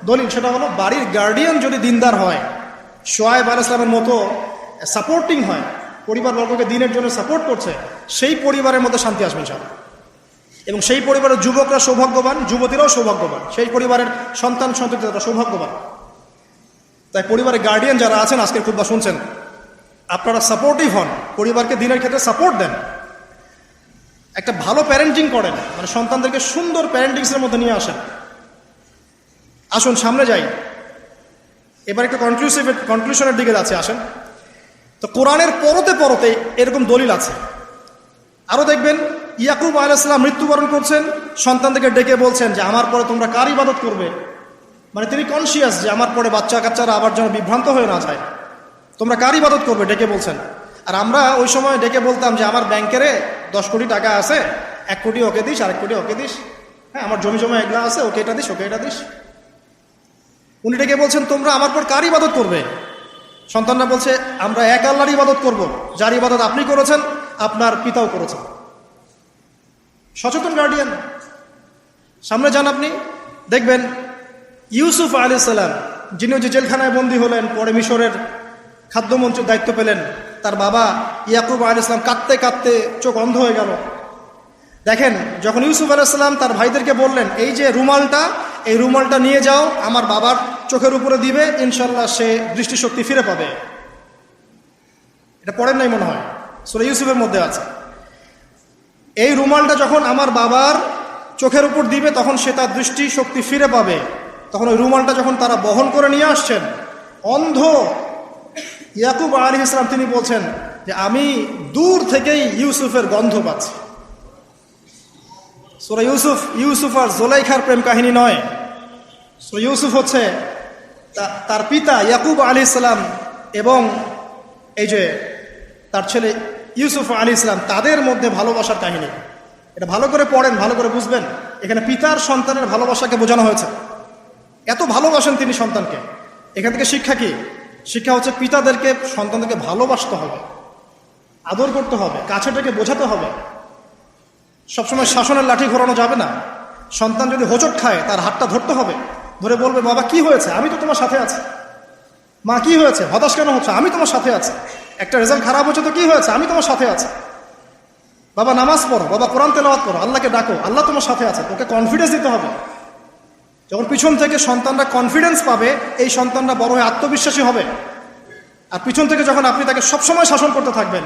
দলিল, সেটা হলো বাড়ির গার্ডিয়ান যদি দিনদার হয়, শুআয়ব আলাইহিস সালামের মতো সাপোর্টিং হয়, পরিবারবর্গকে দিনের জন্য সাপোর্ট করছে, সেই পরিবারের মধ্যে শান্তি আসবে ইনশাআল্লাহ। এবং সেই পরিবারের যুবকরা সৌভাগ্যবান, যুবতীরাও সৌভাগ্যবান, সেই পরিবারের সন্তান সন্ততিরা সৌভাগ্যবান। তাই পরিবারের গার্ডিয়ান যারা আছেন, আজকের খুতবা শুনছেন, আপনারা সাপোর্টিভ হন, পরিবারকে দিনের ক্ষেত্রে সাপোর্ট দেন, একটা ভালো প্যারেন্টিং করেন, মানে সন্তানদেরকে সুন্দর প্যারেন্টিংসের মধ্যে নিয়ে আসেন। আসুন সামনে যাই, এবার একটা কনক্লুশনের দিকে যাচ্ছে, আসেন। তো কোরআনের পরতে এরকম দলিল আছে। আরো দেখবেন, ইয়াকুব আলাইহিস সালাম মৃত্যুবরণ করছেন, সন্তানদেরকে ডেকে বলছেন যে আমার পরে তোমরা কার ইবাদত করবে। মানে তিনি কনসিয়াস যে আমার পরে বাচ্চা কাচ্চারা আবার যেন বিভ্রান্ত হয়ে না যায়, তোমরা কার ইবাদত করবে ডেকে বলছেন। আর আমরা ওই সময় ডেকে বলতাম যে আমার ব্যাংকেরে 10 কোটি টাকা আছে, 1 কোটি ওকে দিস, আর 1 কোটি ওকে দিস, হ্যাঁ আমার জমি জমা এগুলা আছে, ওকে এটা দিস, ওকে এটা দিস। উনি ডেকে বলছেন তোমরা আমার পর কার ইবাদত করবে। সন্তানরা বলছে আমরা এক আল্লাহর ইবাদত করব, যার ইবাদত আপনি করেছেন, আপনার পিতাও করেছেন। সচেতন গার্ডিয়ান। সামনে যান, আপনি দেখবেন ইউসুফ আলাইহিস সালাম, যিনি যে জেলখানায় বন্দী হলেন, পরে মিশরের খাদ্যমন্ত্রীর দায়িত্ব পেলেন, তার বাবা ইয়াকুব আলাইহিস সালাম কাঁদতে কাঁদতে চোখ অন্ধ হয়ে গেল। দেখেন, যখন ইউসুফ আলাইহিস সালাম তার ভাইদেরকে বললেন এই যে রুমালটা, এই রুমালটা নিয়ে যাও আমার বাবার চোখের উপরে দিবে, ইনশাল্লাহ সে দৃষ্টিশক্তি ফিরে পাবে। এটা পড়েন নাই মনে হয়, সূরা ইউসুফের মধ্যে আছে। এই রুমালটা যখন আমার বাবার চোখের উপর দিবে তখন সে তার দৃষ্টিশক্তি ফিরে পাবে। তখন ওই রুমালটা যখন তারা বহন করে নিয়ে আসছেন, অন্ধ ইয়াকুব আলাইহিস সালাম তিনি বলছেন যে আমি দূর থেকেই ইউসুফের গন্ধ পাচ্ছি। সূরা ইউসুফ আর জোলাইখার প্রেম কাহিনী নয়। সূরা ইউসুফ হচ্ছে তার পিতা ইয়াকুব আলাইহিস সালাম এবং এই যে তার ছেলে ইউসুফ আলাইহিস সালাম তাদের মধ্যে ভালোবাসার কাহিনী। এটা ভালো করে পড়েন, ভালো করে বুঝবেন। এখানে পিতার সন্তানের ভালোবাসাকে বোঝানো হয়েছে। এত ভালোবাসেন তিনি সন্তানকে। এখান থেকে শিক্ষা কি? শিক্ষা হচ্ছে পিতাদেরকে সন্তানদেরকে ভালোবাসতে হবে, আদর করতে হবে, কাছে থেকে বোঝাতে হবে। সবসময় শাসনের লাঠি ঘোরানো যাবে না। সন্তান যদি হোঁচট খায় তার হাতটা ধরতে হবে, ধরে বলবে বাবা কি হয়েছে, আমি তো তোমার সাথে আছি। মা কি হয়েছে, হতাশ কেন হচ্ছে, আমি তোমার সাথে আছি। একটা রেজাল্ট খারাপ হচ্ছে তো কি হয়েছে, আমি তোমার সাথে আছি। বাবা নামাজ পড়ো, বাবা কোরআন তেলাওয়াত করো, আল্লাহকে ডাকো, আল্লাহ তোমার সাথে আছে। তোকে কনফিডেন্স দিতে হবে। যখন পিছন থেকে সন্তানরা কনফিডেন্স পাবে, এই সন্তানরা বড় হয়ে আত্মবিশ্বাসী হবে। আর পিছন থেকে যখন আপনি তাকে সবসময় শাসন করতে থাকবেন,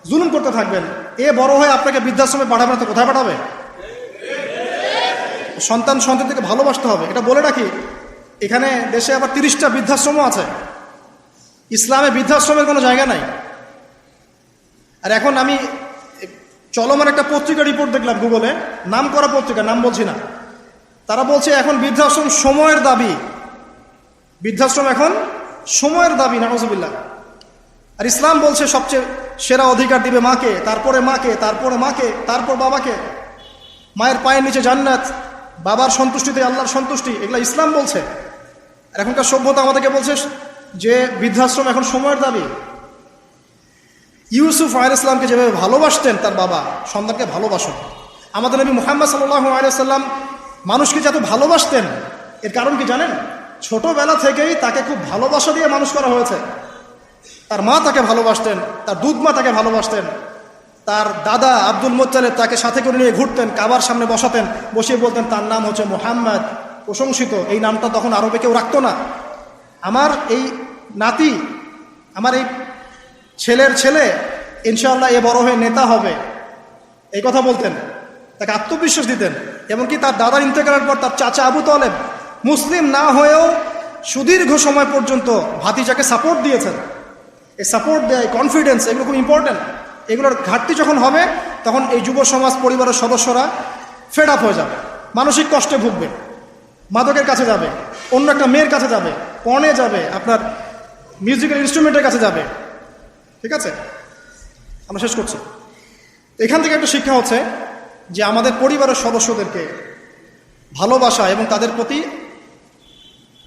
জুলুম করতে থাকবেন, এ বড় হয়ে আপনাকে বৃদ্ধাশ্রমে পাঠাবে না তো কোথায় পাঠাবে? সন্তানকে ভালোবাসতে হবে। এটা বলে রাখি, এখানে দেশে আবার 30টা বৃদ্ধাশ্রমও আছে। ইসলামে বৃদ্ধাশ্রমের কোনো জায়গা নাই। আর এখন আমি চলমান একটা পত্রিকা রিপোর্ট দেখলাম গুগলে, নাম করা পত্রিকা, নাম বলছি না। তারা বলছে এখন বৃদ্ধাশ্রম সময়ের দাবি। বৃদ্ধাশ্রম এখন সময়ের দাবি, নাউজুবিল্লাহ। আর ইসলাম বলছে সবচেয়ে সেরা অধিকার দিবে মাকে, তারপরে মাকে, তারপরে মাকে, তারপর বাবাকে। মায়ের পায়ের নিচে জান্নাত, বাবার সন্তুষ্টিতে আল্লাহর সন্তুষ্টি, এগুলা ইসলাম বলছে। আর এখনকার সভ্যতা আমাদেরকে বলছে যে বৃদ্ধাশ্রম এখন সময়ের দাবি। ইউসুফ আলাইহিস সালামকে যেভাবে ভালোবাসতেন তার বাবা, সন্তানকে ভালোবাসুন। আমাদের নবী মুহাম্মদ সাল্লাল্লাহু আলাইহি সাল্লাম মানুষকে যত ভালোবাসতেন, এর কারণ কি জানেন? ছোটবেলা থেকেই তাকে খুব ভালোবাসা দিয়ে মানুষ করা হয়েছে। তার মা তাকে ভালোবাসতেন, তার দুধ মা তাকে ভালোবাসতেন। তার দাদা আব্দুল মুত্তালিব তাকে সাথে করে নিয়ে ঘুরতেন, কাবার সামনে বসাতেন, বসিয়ে বলতেন তার নাম হচ্ছে মুহাম্মদ, প্রশংসিত। এই নামটা তখন আরবে কেউ রাখতো না। আমার এই নাতি, আমার এই ছেলের ছেলে ইনশাআল্লাহ এ বড় হয়ে নেতা হবে, এই কথা বলতেন। তাকে আত্মবিশ্বাস দিতেন। এমনকি তার দাদার ইন্তেকালের পর তার চাচা আবু তালেব মুসলিম না হয়েও সুদীর্ঘ সময় পর্যন্ত ভাতিজাকে সাপোর্ট দিয়েছেন। এই সাপোর্ট দেয়, কনফিডেন্স, এগুলো খুব ইম্পর্টেন্ট। এগুলোর ঘাটতি যখন হবে তখন এই যুব সমাজ পরিবারের সদস্যরা ফেড আপ হয়ে যাবে, মানসিক কষ্টে ভুগবে, মাদকের কাছে যাবে, অন্য একটা মেয়ের কাছে যাবে, পণে যাবে, আপনার মিউজিক্যাল ইনস্ট্রুমেন্টের কাছে যাবে। ঠিক আছে, আমরা শেষ করছি। এখান থেকে একটা শিক্ষা হচ্ছে যে আমাদের পরিবারের সদস্যদেরকে ভালোবাসা এবং তাদের প্রতি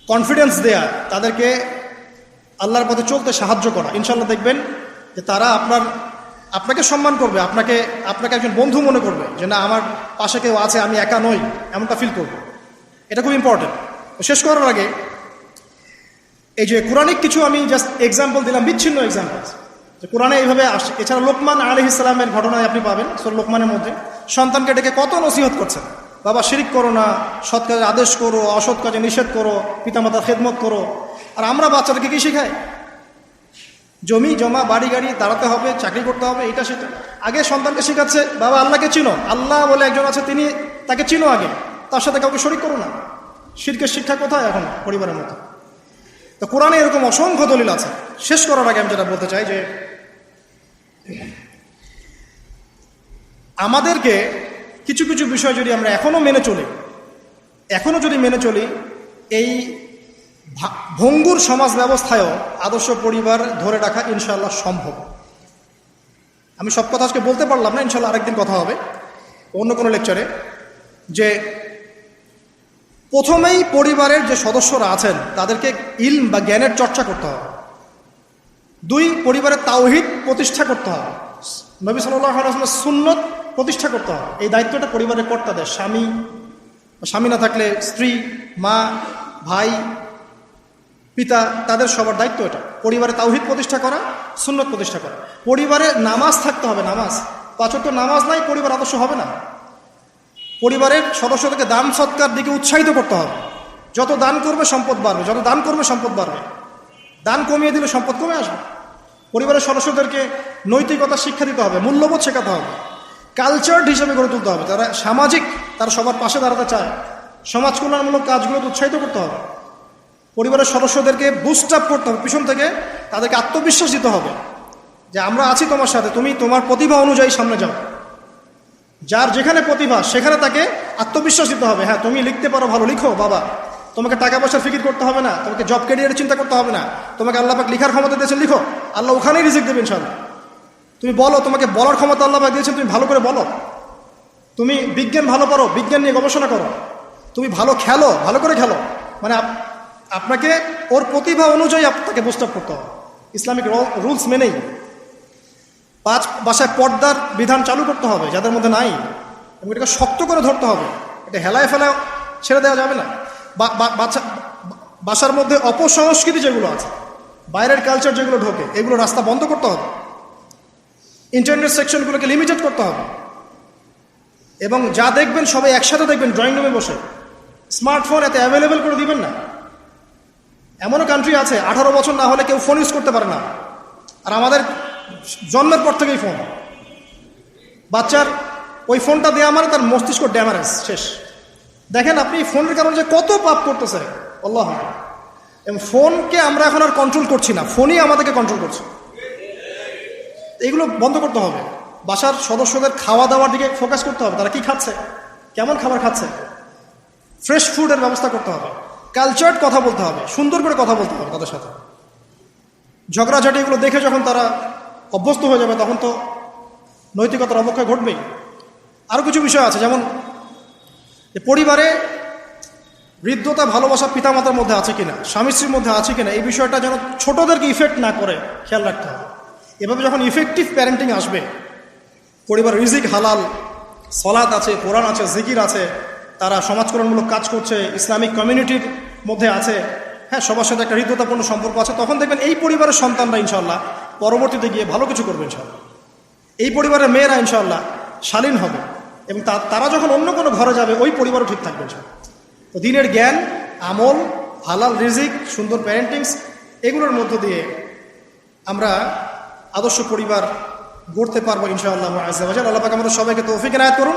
কনফিডেন্স দেয়া, তাদেরকে আল্লাহর পথে চলতে সাহায্য করা। ইনশাল্লাহ দেখবেন যে তারা আপনাকে সম্মান করবে, আপনাকে একজন বন্ধু মনে করবে, যে না আমার পাশে কেউ আছে, আমি একা নই, এমনটা ফিল করবে। এটা খুব ইম্পর্টেন্ট। শেষ করার আগে এই যে কোরআনিক কিছু আমি জাস্ট এক্সাম্পল দিলাম, বিচ্ছিন্ন এক্সাম্পল যে কোরআনে এইভাবে আসছে। এছাড়া লোকমান আলাইহিস সালামের ঘটনায় আপনি পাবেন সূরা লোকমানের মধ্যে সন্তানকে ডেকে কত নসিহত করছেন। বাবা শিরিক করো না, সৎ কাজে আদেশ করো, অসৎ কাজে নিষেধ করো, পিতামাতার খেদমত করো। আর আমরা বাচ্চাদেরকে কি শেখাই? জমি জমা, বাড়ি গাড়ি, দাঁড়াতে হবে, চাকরি করতে হবে, এটা সেটা। আগে সন্তানকে শেখাচ্ছে বাবা আল্লাহকে চিনো, আল্লাহ বলে একজন আছে, তাকে চিনো আগে, তার সাথে কাউকে শরিক করো না। শিরকের শিক্ষা কোথায় এখন পরিবারের মতো? তো কোরআনে এরকম অসংখ্য দলিল আছে। শেষ করার আগে আমি যেটা বলতে চাই যে আমাদেরকে কিছু কিছু বিষয় যদি আমরা এখনো যদি মেনে চলি, এই ভঙ্গুর সমাজ ব্যবস্থায়ও আদর্শ পরিবার ধরে রাখা ইনশাআল্লাহ সম্ভব। আমি সব কথা আজকে বলতে পারলাম না, ইনশাআল্লাহ আরেকদিন কথা হবে অন্য কোনো লেকচারে। যে প্রথমেই পরিবারের যে সদস্যরা আছেন তাদেরকে ইলম বা জ্ঞানের চর্চা করতে হবে। 2, পরিবারের তাওহীদ প্রতিষ্ঠা করতে হবে, নবী সাল্লাল্লাহু আলাইহি ওয়াসাল্লামের সুন্নত প্রতিষ্ঠা করতে হবে। এই দায়িত্বটা পরিবারের কর্তাদের, স্বামী না থাকলে স্ত্রী, মা, ভাই, পিতা, তাদের সবার দায়িত্ব এটা। পরিবারে তাওহীদ প্রতিষ্ঠা করা, সুন্নত প্রতিষ্ঠা করা। পরিবারে নামাজ থাকতে হবে, নামাজ 5 ওয়াক্ত নামাজ নাই পরিবার আদর্শ হবে না। পরিবারের সদস্যদেরকে দান সৎকার দিকে উৎসাহিত করতে হবে। যত দান করবে সম্পদ বাড়বে, যত দান করবে সম্পদ বাড়বে। দান কমিয়ে দিলে সম্পদ কমে আসবে। পরিবারের সদস্যদেরকে নৈতিকতা শিক্ষা দিতে হবে, মূল্যবোধ শেখাতে হবে, কালচার হিসেবে গড়ে তুলতে হবে। তারা সামাজিক, তারা সবার পাশে দাঁড়াতে চায়, সমাজ কল্যাণমূলক কাজগুলোকে উৎসাহিত করতে হবে। পরিবারের সদস্যদেরকে বুস্ট আপ করতে হবে, পিছন থেকে তাদেরকে আত্মবিশ্বাস দিতে হবে যে আমরা আছি তোমার সাথে, তুমি তোমার প্রতিভা অনুযায়ী সামনে যাও। যার যেখানে প্রতিভা সেখানে তাকে আত্মবিশ্বাস দিতে হবে। হ্যাঁ, তুমি লিখতে পারো, ভালো লিখো বাবা, তোমাকে টাকা পয়সার ফিকির করতে হবে না, তোমাকে জব ক্যারিয়ারের চিন্তা করতে হবে না, তোমাকে আল্লাহ পাক লিখার ক্ষমতা দিয়েছেন, লিখো, আল্লাহ ওখানেই রিজিক দেবেন ইনশাআল্লাহ। তুমি বলো, তোমাকে বলার ক্ষমতা আল্লাহ পাক দিয়েছেন, তুমি ভালো করে বলো। তুমি বিজ্ঞান ভালো পারো, বিজ্ঞান নিয়ে গবেষণা করো। তুমি ভালো খেলো, ভালো করে খেলো। মানে আপনাকে ওর প্রতিভা অনুযায়ী আপনাকে বুস্ট আপ করতে হবে, ইসলামিক রুলস মেনেই। বাসায় পর্দার বিধান চালু করতে হবে যাদের মধ্যে নাই, এবং এটাকে শক্ত করে ধরতে হবে। এটা হেলায় ফেলায় ছেড়ে দেওয়া যাবে না। বাসার মধ্যে অপসংস্কৃতি যেগুলো আছে, বাইরের কালচার যেগুলো ঢোকে, এগুলো রাস্তা বন্ধ করতে হবে। ইন্টারনেট সেকশনগুলোকে লিমিটেড করতে হবে। এবং যা দেখবেন সবাই একসাথে দেখবেন, ড্রয়িং রুমে বসে। স্মার্টফোন এত অ্যাভেলেবেল করে দিবেন না। এমনও কান্ট্রি আছে 18 বছর না হলে কেউ ফোন ইউজ করতে পারে না, আর আমাদের জন্মের পর থেকেই ফোন। বাচ্চার ওই ফোনটা দেওয়া মানে তার মস্তিষ্ক ড্যামারেজ, শেষ। দেখেন আপনি ফোনের কারণে যে কত পাপ করতেছে আল্লাহ। এবং ফোনকে আমরা এখন আর কন্ট্রোল করছি না, ফোনই আমাদেরকে কন্ট্রোল করছে। এইগুলো বন্ধ করতে হবে। বাসার সদস্যদের খাওয়া দাওয়ার দিকে ফোকাস করতে হবে, তারা কি খাচ্ছে, কেমন খাবার খাচ্ছে, ফ্রেশ ফুডের ব্যবস্থা করতে হবে। কালচার্ড কথা বলতে হবে, সুন্দর করে কথা বলতে হবে তাদের সাথে। ঝগড়াঝাটি এগুলো দেখে যখন তারা অভ্যস্ত হয়ে যাবে, তখন তো নৈতিকতার অবক্ষয় ঘটবেই। আরও কিছু বিষয় আছে, যেমন পরিবারে হৃদ্যতা, ভালোবাসা পিতামাতার মধ্যে আছে কিনা, স্বামী স্ত্রীর মধ্যে আছে কিনা, এই বিষয়টা যেন ছোটদেরকে ইফেক্ট না করে খেয়াল রাখতে হবে। এভাবে যখন ইফেক্টিভ প্যারেন্টিং আসবে, পরিবার রিজিক হালাল, সলাত আছে, কোরআন আছে, জিকির আছে, তারা সমাজকল্যাণমূলক কাজ করছে, ইসলামিক কমিউনিটির মধ্যে আছে, হ্যাঁ, সবার সাথে একটা হৃদ্যতাপূর্ণ সম্পর্ক আছে, তখন দেখবেন এই পরিবারের সন্তানরা ইনশাল্লাহ পরবর্তীতে গিয়ে ভালো কিছু করবে ইনশাল্লাহ। এই পরিবারের মেয়েরা ইনশাল্লাহ শালীন হবে, এবং তারা যখন অন্য কোনো ঘরে যাবে ওই পরিবারও ঠিক থাকবে ইনশাল্লাহ। তো দিনের জ্ঞান, আমল, হালাল রিজিক, সুন্দর প্যারেন্টিংস, এগুলোর মধ্য দিয়ে আমরা আদর্শ পরিবার গড়তে পারবো ইনশাআল্লাহ আযজা ওয়া জাল। আল্লাহ পাক আমাদের সবাইকে তৌফিক এনায়েত করুন।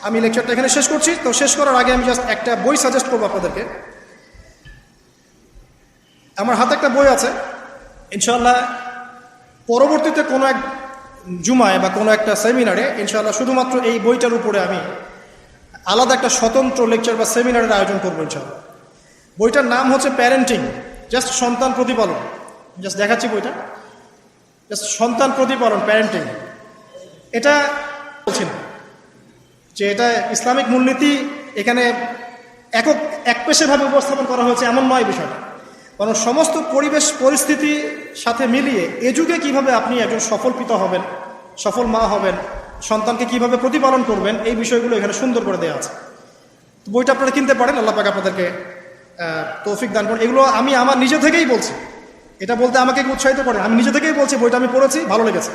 আমি লেকচারটা এখানে শেষ করছি। তো শেষ করার আগে আমি জাস্ট একটা বই সাজেস্ট করবো আপনাদেরকে। আমার হাতে একটা বই আছে, ইনশাআল্লাহ পরবর্তীতে কোনো এক জুমায় বা কোনো একটা সেমিনারে ইনশাআল্লাহ শুধুমাত্র এই বইটার উপরে আমি আলাদা একটা স্বতন্ত্র লেকচার বা সেমিনারের আয়োজন করবো ইনশাআল্লাহ। বইটার নাম হচ্ছে প্যারেন্টিং, জাস্ট সন্তান প্রতিপালন। জাস্ট দেখাচ্ছি বইটা, জাস্ট সন্তান প্রতিপালন, প্যারেন্টিং। এটা বলছি না যে এটা ইসলামিক মূলনীতি এখানে একপেশেভাবে উপস্থাপন করা হয়েছে, এমন নয় বিষয়টা। কারণ সমস্ত পরিবেশ পরিস্থিতি সাথে মিলিয়ে এ যুগে কীভাবে আপনি একজন সফল পিতা হবেন, সফল মা হবেন, সন্তানকে কিভাবে প্রতিপালন করবেন, এই বিষয়গুলো এখানে সুন্দর করে দেওয়া আছে। বইটা আপনারা কিনতে পারেন, আল্লাহ পাক আপনাদেরকে তৌফিক দান করেন। এগুলো আমি আমার নিজে থেকেই বলছি, এটা বলতে আমাকে উৎসাহিত করেন, আমি নিজে থেকেই বলছি, বইটা আমি পড়েছি, ভালো লেগেছে।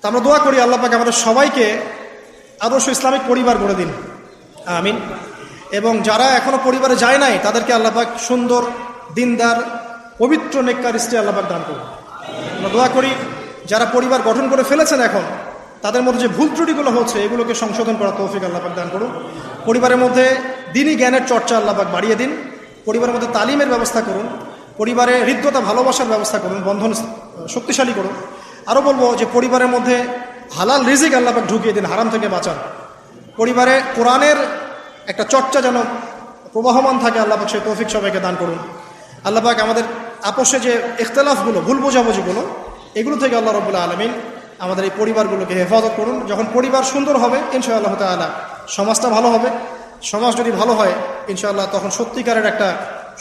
তা আমরা দোয়া করি আল্লাহ পাক আমাদের সবাইকে আদর্শ ইসলামিক পরিবার গড়ে দিন, আমিন। এবং যারা এখনো পরিবারে যায় নাই তাদেরকে আল্লাহ পাক সুন্দর, দিনদার, পবিত্র, নেককার স্ত্রী আল্লাহ পাক দান করুন। আমরা দোয়া করি যারা পরিবার গঠন করে ফেলেছেন এখন, তাদের মধ্যে যে ভুল ত্রুটিগুলো হচ্ছে এগুলোকে সংশোধন করা তৌফিক আল্লাহ পাক দান করুন। পরিবারের মধ্যে দ্বীনি জ্ঞানের চর্চা আল্লাহ পাক বাড়িয়ে দিন। পরিবারের মধ্যে তালিমের ব্যবস্থা করুন, পরিবারে হৃদ্যতা, ভালোবাসার ব্যবস্থা করুন, বন্ধন শক্তিশালী করুন। আরও বলবো যে পরিবারের মধ্যে হালাল রিজিক আল্লাহ পাক ঢুকিয়ে দিন, হারাম থেকে বাঁচান। পরিবারে কোরআনের একটা চর্চা যেন প্রবাহমান থাকে, আল্লাহ পাক সেই তৌফিক সবাইকে দান করুন। আল্লাহ পাক আমাদের আপোষে যে ইখতিলাফগুলো, ভুল বোঝাবুঝিগুলো, এগুলো থেকে আল্লাহ রাব্বুল আলামিন আমাদের এই পরিবারগুলোকে হেফাজত করুন। যখন পরিবার সুন্দর হবে ইনশাআল্লাহ তাআলা সমাজটা ভালো হবে। সমাজ যদি ভালো হয় ইনশাআল্লাহ তখন সত্যিকারের একটা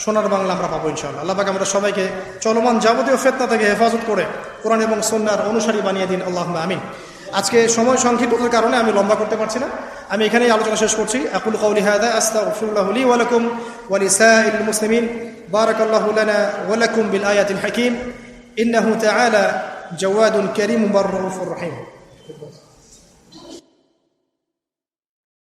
সোনার বাংলা আমরা পাবো ইনশাআল্লাহ। আল্লাহ পাক আমরা সবাইকে চলমান যাবতীয় ফিতনা থেকে হেফাজত করে কোরআন এবং সুন্নাহর অনুসারী বানিয়ে দিন, আল্লাহুম্মা আমিন। আজকে সময় সংক্ষিপ্ততার কারণে আমি লম্বা করতে পারছি না, আমি এখানেই আলোচনা শেষ করছি। আকুলু কাউলি হাযা আস্তাগফিরুল্লাহ লি ওয়া লাকুম ওয়া লিসাইরিল মুসলিমিন। বারাকাল্লাহু লানা ওয়া লাকুম বিল আয়াতিল হাকীম। ইন্নাহু তাআলা জাওয়াদুন কারীমুর রাউফুর রহিম।